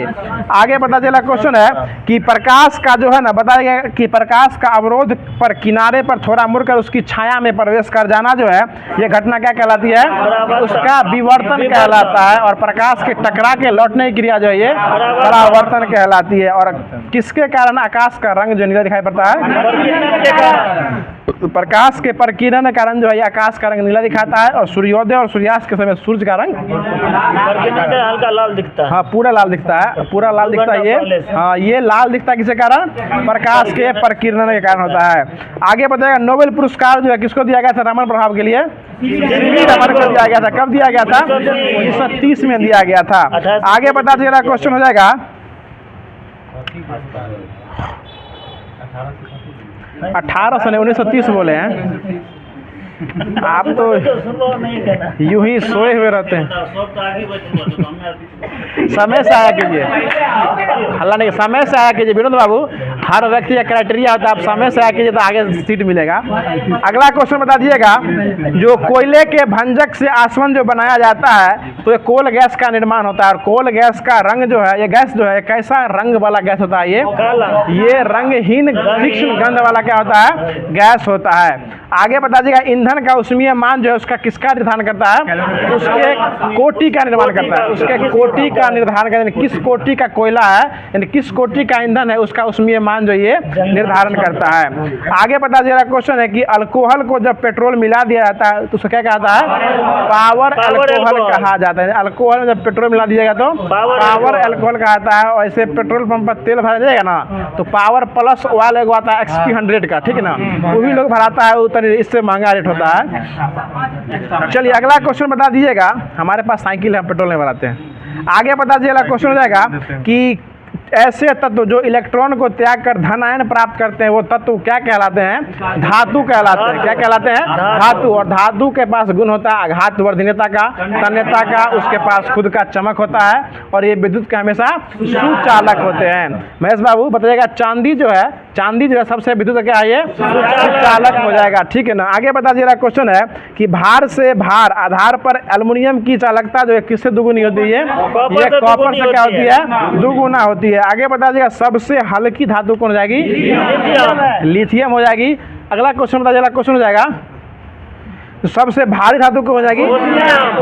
आगे बता दिया क्वेश्चन है कि प्रकाश का जो है ना बताया कि प्रकाश का अवरोध पर किनारे पर थोड़ा मुड़कर उसकी छाया में प्रवेश कर जाना जो है ये घटना क्या कहलाती है? उसका विवर्तन कहलाता है। और प्रकाश के टकरा के लौटने की क्रिया जो है ये परावर्तन कहलाती है। और किसके कारण आकाश का रंग जो नीला दिखाई पड़ता है? प्रकाश के प्रकीर्णन के कारण जो है आकाश का रंग नीला दिखाता है। और सूर्योदय और सूर्यास्त के समय सूर्य का रंग हल्का लाल दिखता है। हाँ पूरा लाल दिखता है, पूरा लाल दिखता है ये। हाँ ये लाल दिखता है किसके कारण? प्रकाश के प्रकीर्णन के कारण होता है। आगे बताएगा नोबेल पुरस्कार जो है किसको दिया गया था रमन प्रभाव के लिए? रमन को दिया गया था। कब दिया गया था? 1930 में दिया गया था। आगे बता दीजिएगा क्वेश्चन हो जाएगा 1930 बोले हैं आप तो यूं ही सोए हुए रहते हैं। समय से आया कीजिए, हल्ला नहीं, समय से आया कीजिए विनोद बाबू। हर व्यक्ति का क्राइटेरिया होता है, आप समय से आया कीजिए तो आगे सीट मिलेगा। अगला क्वेश्चन बता दीजिएगा जो कोयले के भंजक से आसवन जो बनाया जाता है तो ये कोल गैस का निर्माण होता है। और कोल गैस का रंग जो है ये गैस जो है कैसा रंग वाला गैस होता है? ये रंगहीन तीक्ष्ण गंध वाला क्या होता है? गैस होता है। आगे बता दीजिएगा ईंधन का उष्मीय मान जो है उसका किसका निर्धारण करता है? उसके कोटि का निर्माण करता है। उसके कोटि का निर्धारण करता है, किस कोटि का कोयला है यानी किस कोटि का ईंधन है उसका उष्मीय मान जो ये निर्धारण करता है। आगे पता चला क्वेश्चन है कि अल्कोहल को जब पेट्रोल मिला दिया जाता है तो उसको क्या कहता है? पावर अल्कोहल कहा जाता है। अल्कोहल में जब पेट्रोल मिला दिया जाएगा तो पावर अल्कोहल कहा जाता है। और ऐसे पेट्रोल पंप पर तेल भरा जाएगा ना तो पावर प्लस ऑयल एक आता है XP 100 का, ठीक है ना, वही लोग भराता है, उतने इससे महंगा रेट होता है। चलिए अगला क्वेश्चन बता दीजिएगा। हमारे पास साइकिल है, हम पेट्रोल नहीं भराते हैं। आगे बता दीजिएगा क्वेश्चन हो जाएगा कि ऐसे तत्व जो इलेक्ट्रॉन को त्याग कर धन आयन प्राप्त करते हैं वो तत्व क्या कहलाते हैं? धातु कहलाते हैं। क्या कहलाते हैं? धातु। और धातु के पास गुण होता है आघात वर्धनीयता का, तन्यता का, उसके पास खुद का चमक होता है और ये विद्युत के हमेशा सुचालक होते हैं। महेश बाबू बताइएगा चांदी जो है सबसे विद्युत क्या है? ये सुचालक हो जाएगा, ठीक है ना। आगे बता दीजिएगा क्वेश्चन है कि भार से भार आधार पर एल्युमिनियम की चालकता जो है किससे दुगुनी होती है? ये कॉपर से क्या होती है? दुगुना होती है। आगे बता दीजिएगा सबसे हल्की धातु कौन हो जाएगी? लिथियम हो जाएगी। अगला क्वेश्चन बता दीजिएगा, क्वेश्चन हो जाएगा तो सबसे भारी धातु कौन हो जाएगी?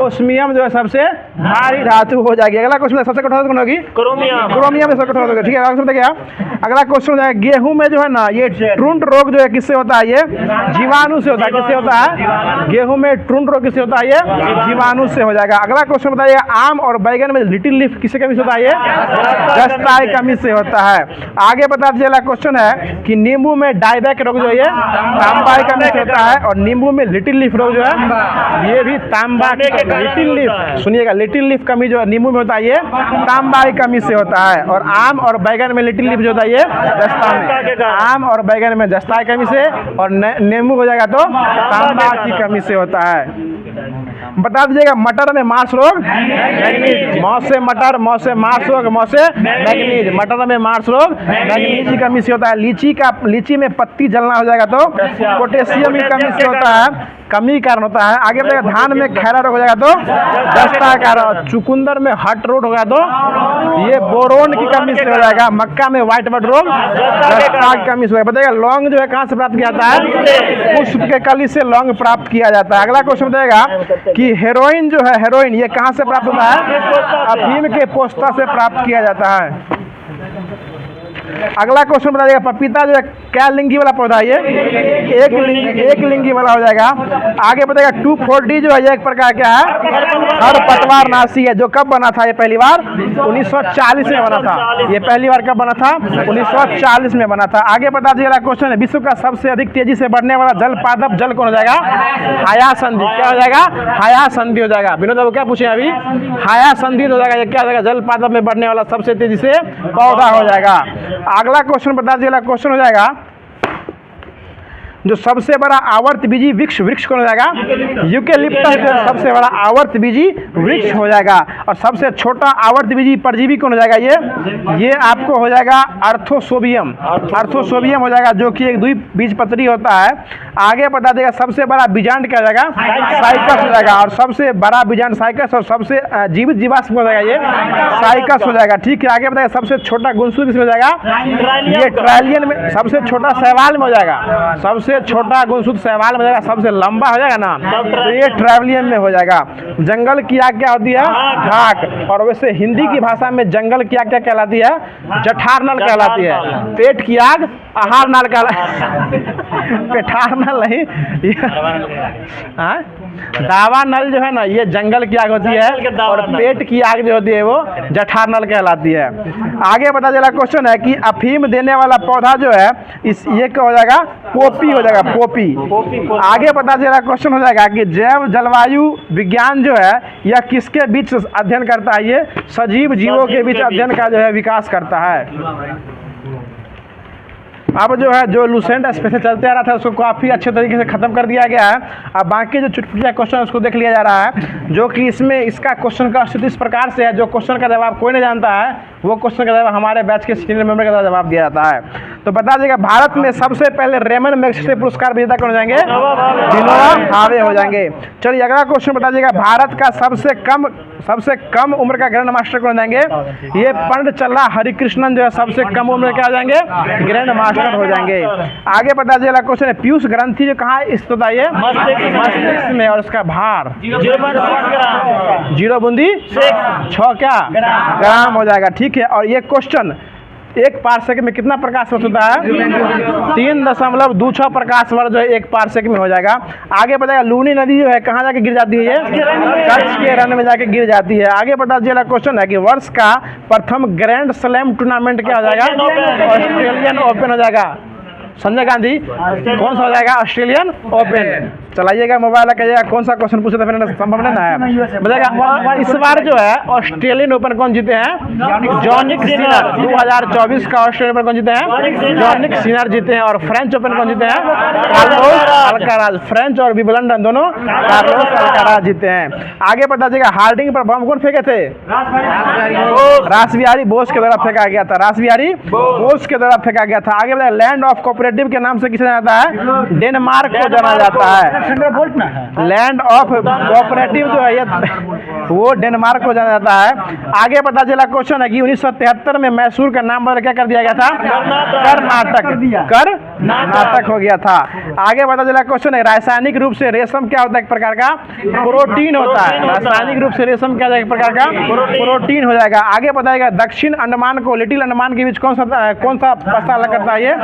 ओस्मियम जो है सबसे भारी धातु हो जाएगी। अगला क्वेश्चन सबसे कठोर धातु कौन होगी? क्रोमियम सबसे कठोर होगा, ठीक है। अगला क्या? अगला क्वेश्चन हो जाएगा गेहूं में जो है ना ये ट्रुंट रोग जो है किससे होता है? ये जीवाणु से होता है। किससे होता है? गेहूं में ट्रुंट रोग किससे होता है? ये जीवाणु से हो जाएगा। अगला क्वेश्चन बताइए आम और बैगन में लिटिल लीफ किससे कमी से होता है? ये जस्ता कमी से होता है। आगे बता दीजिएगा क्वेश्चन है कि नींबू में डायबैक रोग जो है तांबा कमी से होता है और नींबू में लिटिल लीफ जो है ये भी तांबा लिटिल लीफ, सुनिएगा लिटिल लीफ कमी जो नींबू में होता है ये तांबा की कमी से होता है। और आम और बैगन में लिटिल लीफ जो होता है ये जस्ता में, आम और बैगन में जस्ता की कमी से और नींबू हो जाएगा तो तांबा की कमी से होता है। बता दीजिएगा मटर में मार्स रोग मैग्नीज, मौस से मटर, मौस से मार्स रोग, मौस से मैग्नीज, मटर में मार्स रोग मैग्नीज की कमी से होता है। लीची में पत्ती जलना हो जाएगा तो पोटेशियम की कमी से होता है, कमी कारण होता है। आगे बढ़ेगा धान में खैरा रोग हो जाएगा तो जस्ता का कारण, चुकंदर में हट रोग होगा तो ये बोरोन की कमी से हो जाएगा। मक्का में व्हाइट बड रोग जस्ता की कमी से होगा। बताइएगा लौंग जो है कहाँ से प्राप्त किया जाता है? पुष्प के कली से लौंग प्राप्त किया जाता है। अगला क्वेश्चन बताएगा कि हेरोइन जो है हेरोइन ये कहाँ से प्राप्त होता है? अफीम के पोस्ता से प्राप्त किया जाता है। अगला क्वेश्चन बता देगा पपीता जो है क्या लिंगी वाला पौधा है? ये एक लिंगी वाला हो जाएगा। आगे बताएगा 2,4-D जो है ये एक प्रकार क्या है? खरपतवार नाशी है। जो कब बना था? ये पहली बार 1940 में बना था। ये पहली बार कब बना था? 1940 में बना था। आगे बता दीजिएगा क्वेश्चन है विश्व का सबसे अधिक तेजी से बढ़ने वाला जल पादप जल कौन हो जाएगा? हाया संधि। क्या हो जाएगा? हाया संधि हो जाएगा। विनोद बाबू क्या पूछे अभी? हाया संधि हो जाएगा। ये क्या हो जाएगा? जल पादप में बढ़ने वाला सबसे तेजी से पौधा हो जाएगा। अगला क्वेश्चन बता दीजिएगा, क्वेश्चन हो जाएगा जो सबसे बड़ा आवर्तबीजी वृक्ष कौन हो जाएगा? यूकेलिप्टस जो सबसे बड़ा आवर्तबीजी वृक्ष हो जाएगा। और सबसे छोटा आवर्तबीजी परजीवी कौन हो जाएगा? ये आपको हो जाएगा अर्थोसोबियम हो जाएगा जो कि एक द्विबीजपत्री होता है। आगे बता देगा सबसे बड़ा बीजांड क्या हो जाएगा? साइकस हो जाएगा। और सबसे बड़ा बीजांड साइकस और सबसे जीवित जीवाश्म हो जाएगा ये साइकस हो जाएगा, ठीक है। आगे बताएगा सबसे छोटा गुणसूत्र किसमें हो जाएगा? ये ट्रायलियन में। सबसे छोटा शैवाल में हो जाएगा। सबसे छोटा गुणसूत्र शैवाल में हो जाएगा। सबसे लंबा हो जाएगा ना तो ये ट्रैवलियन में हो जाएगा। जंगल की आग क्या होती है? घाक। और वैसे हिंदी की भाषा में जंगल की आग क्या कहलाती है? जठार नल कहलाती है। पेट की आग आहार नल पेठार नल नहीं, दावा नल जो है ना ये जंगल की आग होती है और पेट की आग जो होती है वो जठार नल कहलाती है। आगे पता चला क्वेश्चन है कि अफीम देने वाला पौधा जो है ये क्या हो जाएगा? पोपी हो जाएगा, पोपी। आगे पता चला क्वेश्चन हो जाएगा कि जैव जलवायु विज्ञान जो है यह किसके बीच अध्ययन करता है? ये सजीव जीवों के बीच अध्ययन का जो है विकास करता है। अब जो है जो लूसेंट स्पेशल चलते आ रहा था उसको काफ़ी अच्छे तरीके से ख़त्म कर दिया गया है। अब बाकी जो चुटपुटिया क्वेश्चन है उसको देख लिया जा रहा है जो कि इसमें इसका क्वेश्चन का स्थिति इस प्रकार से है। जो क्वेश्चन का जवाब कोई नहीं जानता है वो क्वेश्चन का जवाब हमारे बैच के सीनियर मेंबर का जवाब दिया जाता है। तो बता दीजिएगा भारत में सबसे पहले रेमन मैग्सेसे पुरस्कार विजेता कौन हो जाएंगे? विनोबा भावे हो जाएंगे। चलिए अगला क्वेश्चन बता दीजिएगा भारत का सबसे कम उम्र का ग्रैंड मास्टर कौन हो जाएंगे? ये पंडित चल्ला हरिकृष्णन जो है सबसे कम उम्र क्या हो जाएंगे? ग्रैंड मास्टर हो जाएंगे। आगे बता दीजिएगा क्वेश्चन है पीयूष ग्रंथि जो कहाँ स्थित होता है? मस्तिष्क में, और उसका भार 0.6 क्या ग्राम हो जाएगा। ठीक है, और ये क्वेश्चन 1 पारसेक में कितना प्रकाश वर्ष होता है? 3.26 प्रकाश वर्ष जो है 1 पारसेक में हो जाएगा। आगे बताएगा लूनी नदी जो है कहाँ जाके गिर जाती है? कच्छ के रण में जाके गिर जाती है। आगे बता दीजिएगा क्वेश्चन है कि वर्ष का प्रथम ग्रैंड स्लैम टूर्नामेंट क्या हो जाएगा? ऑस्ट्रेलियन ओपन हो जाएगा। संजय गांधी कौन सा हो जाएगा? Australian open. चलाइएगा मोबाइल कहिएगा कौन सा क्वेश्चन पूछे तो फिर संभव नहीं है बताएगा। इस बार जो है ऑस्ट्रेलियन ओपन कौन जीते हैं? जॉनिक सिनर। 2024 का ऑस्ट्रेलियन ओपन कौन जीते हैं? जॉनिक सिनर जीते हैं। और फ्रेंच ओपन कौन जीते हैं? Carlos Alcaraz. फ्रेंच और विंबलडन दोनों कार्लोस अल्काराज जीते हैं। आगे बता दीजिएगा हार्डिंग पर बम कौन फेंके थे? रासबिहारी बोस के द्वारा फेंका गया था। रासबिहारी बोस के द्वारा फेंका गया था। आगे बताइए लैंड ऑफ कोऑपरेटिव के नाम से किसे जाना जाता है? डेनमार्क को जाना जाता है। लैंड ऑफ कोऑपरेटिव जो है ये वो डेनमार्क को जाना जाता है। आगे पता चला क्वेश्चन है कि 1973 में मैसूर का नाम बदल क्या कर दिया गया था? कर्नाटक हो गया था। आगे पता चला क्वेश्चन है रासायनिक रूप से रेशम क्या होता है? एक प्रकार का प्रोटीन होता है। रासायनिक रूप से रेशम क्या एक प्रकार का प्रोटीन हो जाएगा। आगे बताएगा दक्षिण अंडमान को लिटिल अंडमान के बीच कौन सा पासा अलग करता है? ये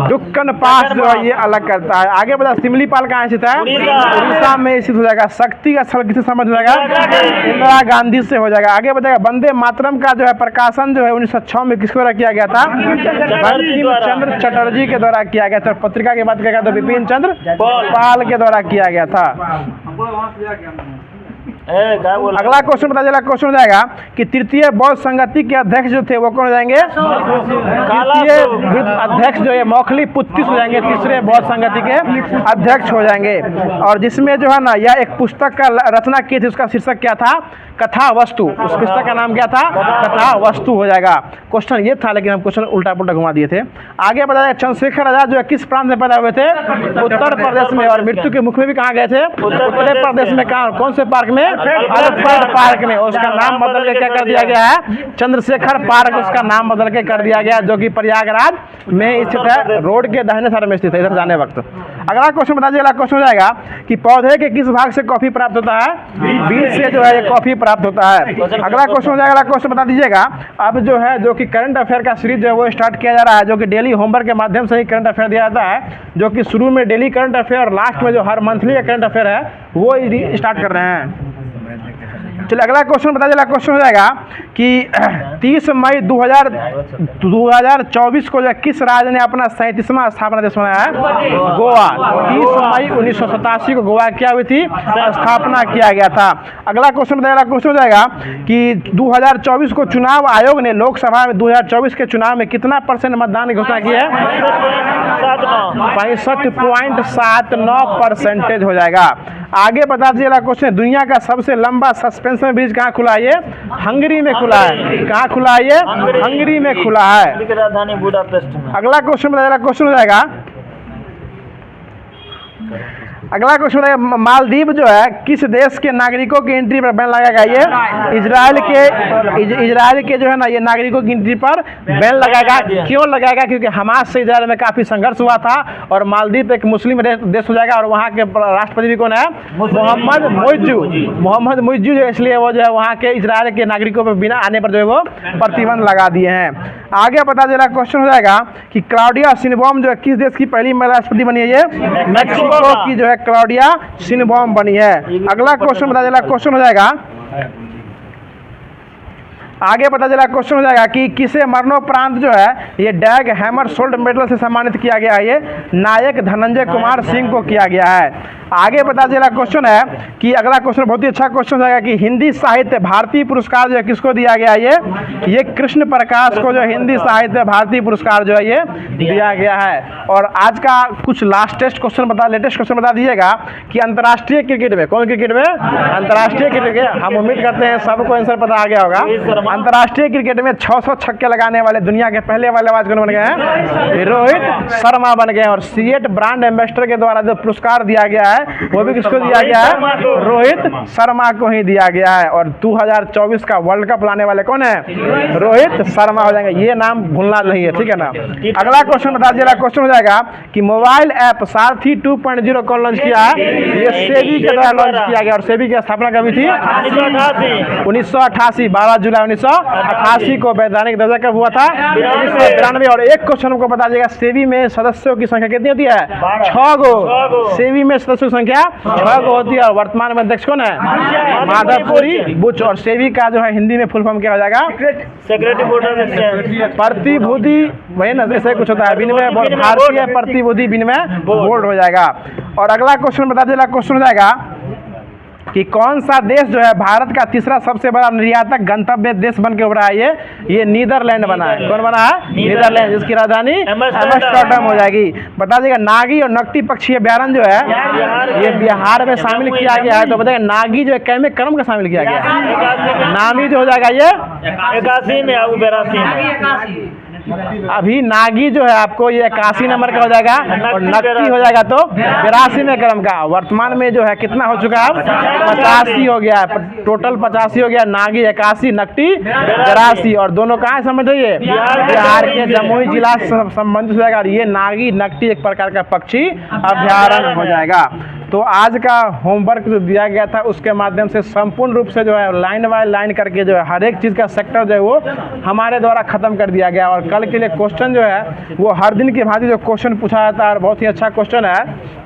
डुक्कन पास जो है ये अलग करता है। आगे बता सिमलीपाल कहाँ स्थित है? उड़ीसा में स्थित हो जाएगा। शक्ति का स्थल किससे संबंध हो जाएगा? इंदिरा गांधी से हो जाएगा। आगे बताएगा वंदे मातरम का जो है प्रकाशन जो है 1906 में किसके द्वारा किया गया था? बंकिम चंद्र चटर्जी के द्वारा किया गया था। पत्रिका की बात किया तो विपिन चंद्र पाल के द्वारा किया गया था। अगला क्वेश्चन बता चला क्वेश्चन हो जाएगा कि तृतीय बौद्ध संगति के अध्यक्ष जो थे वो कौन हो जाएंगे? तृतीय अध्यक्ष जो है मौखली पुत्तिस हो जाएंगे। तीसरे बौद्ध संगति के अध्यक्ष हो जाएंगे। और जिसमें जो है ना यह एक पुस्तक का रचना की थी, उसका शीर्षक क्या था? कथा वस्तु। उस पुस्तक का नाम क्या था? कथा वस्तु हो जाएगा। क्वेश्चन ये था लेकिन हम क्वेश्चन उल्टा पुल्टा घुमा दिए थे। आगे बताया चंद्रशेखर आजाद जो है किस प्रांत में पैदा हुए थे? उत्तर प्रदेश में। और मृत्यु के मुख में भी कहाँ गए थे? उत्तर प्रदेश में। कहाँ कौन से पार्क में? अल्फ्रेड पार्क में। उसका नाम बदल के क्या कर दिया गया है? चंद्रशेखर पार्क उसका नाम बदल के कर दिया गया, जो कि प्रयागराज में स्थित है। रोड के दाहिने साइड में स्थित है इधर जाने वक्त। अगला क्वेश्चन बता दीजिए। अगला क्वेश्चन हो जाएगा कि पौधे के किस भाग से कॉफी प्राप्त होता है? बीज से जो है ये कॉफी प्राप्त होता है। अगला क्वेश्चन हो जाएगा। अगला क्वेश्चन बता दीजिएगा। अब जो है जो कि करंट अफेयर का सीरीज जो है वो स्टार्ट किया जा रहा है, जो कि डेली होमवर्क के माध्यम से ही करंट अफेयर दिया जाता है, जो कि शुरू में डेली करंट अफेयर और लास्ट में जो हर मंथली का करंट अफेयर है वो स्टार्ट कर रहे हैं। चलिए अगला क्वेश्चन बता दीजिए। क्वेश्चन हो जाएगा कि 30 मई 2024 को जो किस राज्य ने अपना 37वां स्थापना दिवस मनाया है? गोवा। 30 मई 1987 को गोवा क्या हुई थी? स्थापना किया गया था। अगला क्वेश्चन बताइएगा। क्वेश्चन हो जाएगा कि 2024 को चुनाव आयोग ने लोकसभा में 2024 के चुनाव में कितना % मतदान की घोषणा की है? 65.79% हो जाएगा। आगे बता दीजिएगा क्वेश्चन दुनिया का सबसे लंबा सस्पेंशन ब्रिज कहाँ खुला है? ये हंगरी में खुला है। कहाँ खुला है? ये हंगरी में खुला है। राजधानी बुडापेस्ट में। अगला क्वेश्चन बताइएगा। क्वेश्चन हो जाएगा अगला क्वेश्चन है मालदीव जो है किस देश के नागरिकों की एंट्री पर बैन लगाएगा? ये इजराइल के जो है ना ये नागरिकों की एंट्री पर बैन लगाएगा। क्यों लगाएगा? क्योंकि हमास से इजराइल में काफी संघर्ष हुआ था और मालदीव एक मुस्लिम देश हो जाएगा। और वहाँ के राष्ट्रपति भी कौन है? मोहम्मद मुइज्जू जो इसलिए वो जो है वहाँ के इजराइल के नागरिकों पर बिना आने पर जो है वो प्रतिबंध लगा दिए हैं। आगे बता दे रहा क्वेश्चन हो जाएगा कि क्लाउडिया शिनबॉम जो है किस देश की पहली महिला राष्ट्रपति बनी है? ये मैक्सिको की जो है क्लाउडिया शिनबॉम बनी है। अगला क्वेश्चन बता देला क्वेश्चन हो जाएगा। आगे पता चला क्वेश्चन हो जाएगा कि किसे मरणोपरांत जो है ये डैग हैमर सोल्ट मेडल से सम्मानित किया गया है? ये नायक धनंजय कुमार सिंह को किया गया है। आगे पता चला क्वेश्चन है कि अगला क्वेश्चन बहुत ही अच्छा क्वेश्चन हो जाएगा कि हिंदी साहित्य भारती पुरस्कार जो है किसको दिया गया है? ये कृष्ण प्रकाश को जो हिंदी साहित्य भारती पुरस्कार जो है ये दिया गया है। और आज का कुछ लेटेस्ट क्वेश्चन बता दीजिएगा कि अंतर्राष्ट्रीय क्रिकेट में कौन क्रिकेट में? अंतर्राष्ट्रीय क्रिकेट हम उम्मीद करते हैं सबको आंसर पता आ गया होगा। अंतर्राष्ट्रीय क्रिकेट में 600 छक्के लगाने वाले दुनिया के पहले बल्लेबाज कौन बन गए हैं? रोहित शर्मा बन गए। और सीएट ब्रांड एम्बेसडर के द्वारा जो पुरस्कार दिया गया है वो भी किसको दिया गया है? रोहित शर्मा को ही दिया गया है। और 2024 का वर्ल्ड कप लाने वाले कौन है? रोहित शर्मा हो जाएंगे। ये नाम भूलना नहीं है, ठीक है ना। अगला क्वेश्चन बता दीजिएगा, क्वेश्चन हो जाएगा कि मोबाइल ऐप सारथी 2.0 कौन लॉन्च किया है? ये सेबी के द्वारा लॉन्च किया गया। और सेबी की स्थापना कभी थी? 1988, 12 जुलाई 1988 को वैधानिक दर्जा कब हुआ था? 1992। और एक क्वेश्चन हमको बता दीजिएगा, सेबी में सदस्यों की संख्या कितनी होती है? 6 गो। सेबी में सदस्यों की संख्या 6 गो होती है। और वर्तमान में अध्यक्ष कौन है? माधवपुरी बुच। और सेबी का जो है हिंदी में फुल फॉर्म क्या हो जाएगा? सेक्रेटरी बोर्ड ऑफ एक्सचेंज, प्रतिभूति, वही ना, ऐसे कुछ होता है, विनिमय बोर्ड, भारतीय प्रतिभूति विनिमय बोर्ड हो जाएगा। और अगला क्वेश्चन बता दीजिएगा, क्वेश्चन हो जाएगा कि कौन सा देश जो है भारत का तीसरा सबसे बड़ा निर्यातक गंतव्य देश बन के उभरा है? ये नीदरलैंड बना है। कौन बना है? नीदरलैंड, जिसकी राजधानी एम्स्टर्डम हो जाएगी। बता दीजिएगा, नागी और नकटी पक्षी अभ्यारण्य जो है ये बिहार में शामिल किया गया है। तो बताइए नागी जो है कैमे क्रम का शामिल किया गया है? नामी जो हो जाएगा ये 81 में, 82 में। अभी नागी जो है आपको ये 81 नंबर का हो जाएगा। और नकटी हो जाएगा तो 82वें क्रम का। वर्तमान में जो है कितना हो चुका है? 85 हो गया है। टोटल 85 हो गया। नागी 81, नकटी 82। और दोनों कहाँ है समझ रही है? बिहार के जमुई जिला से संबंधित हो जाएगा। और ये नागी नकटी एक प्रकार का पक्षी अभ्यारण्य हो जाएगा। तो आज का होमवर्क जो दिया गया था उसके माध्यम से संपूर्ण रूप से जो है लाइन बाय लाइन करके जो है हर एक चीज़ का सेक्टर जो है वो हमारे द्वारा ख़त्म कर दिया गया। और कल के लिए क्वेश्चन जो है वो हर दिन की भांति जो क्वेश्चन पूछा जाता है, और बहुत ही अच्छा क्वेश्चन है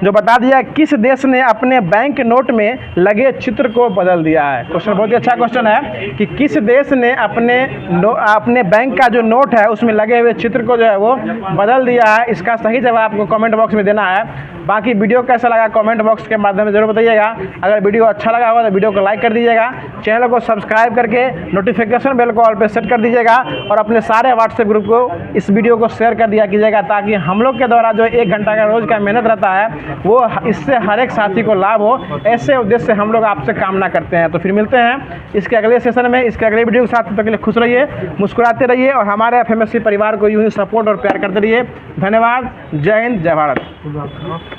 जो बता दिया किस देश ने अपने बैंक नोट में लगे चित्र को बदल दिया है। क्वेश्चन बहुत ही अच्छा क्वेश्चन है कि किस देश ने अपने बैंक का जो नोट है उसमें लगे हुए चित्र को जो है वो बदल दिया है। इसका सही जवाब आपको कमेंट बॉक्स में देना है। बाकी वीडियो कैसा लगा कमेंट बॉक्स के माध्यम से जरूर बताइएगा। अगर वीडियो अच्छा लगा होगा तो वीडियो को लाइक कर दीजिएगा, चैनल को सब्सक्राइब करके नोटिफिकेशन बेल को ऑल पे सेट कर दीजिएगा। और अपने सारे व्हाट्सएप ग्रुप को इस वीडियो को शेयर कर दिया कीजिएगा, ताकि हम लोग के द्वारा जो 1 घंटा का रोज़ का मेहनत रहता है वो इससे हर एक साथी को लाभ हो। ऐसे उद्देश्य से हम लोग आपसे कामना करते हैं। तो फिर मिलते हैं इसके अगले सेशन में, इसके अगले वीडियो के साथ। तब तक के लिए खुश रहिए, मुस्कुराते रहिए और हमारे FMSC परिवार को यूँ ही सपोर्ट और प्यार करते रहिए। धन्यवाद। जय हिंद, जय भारत।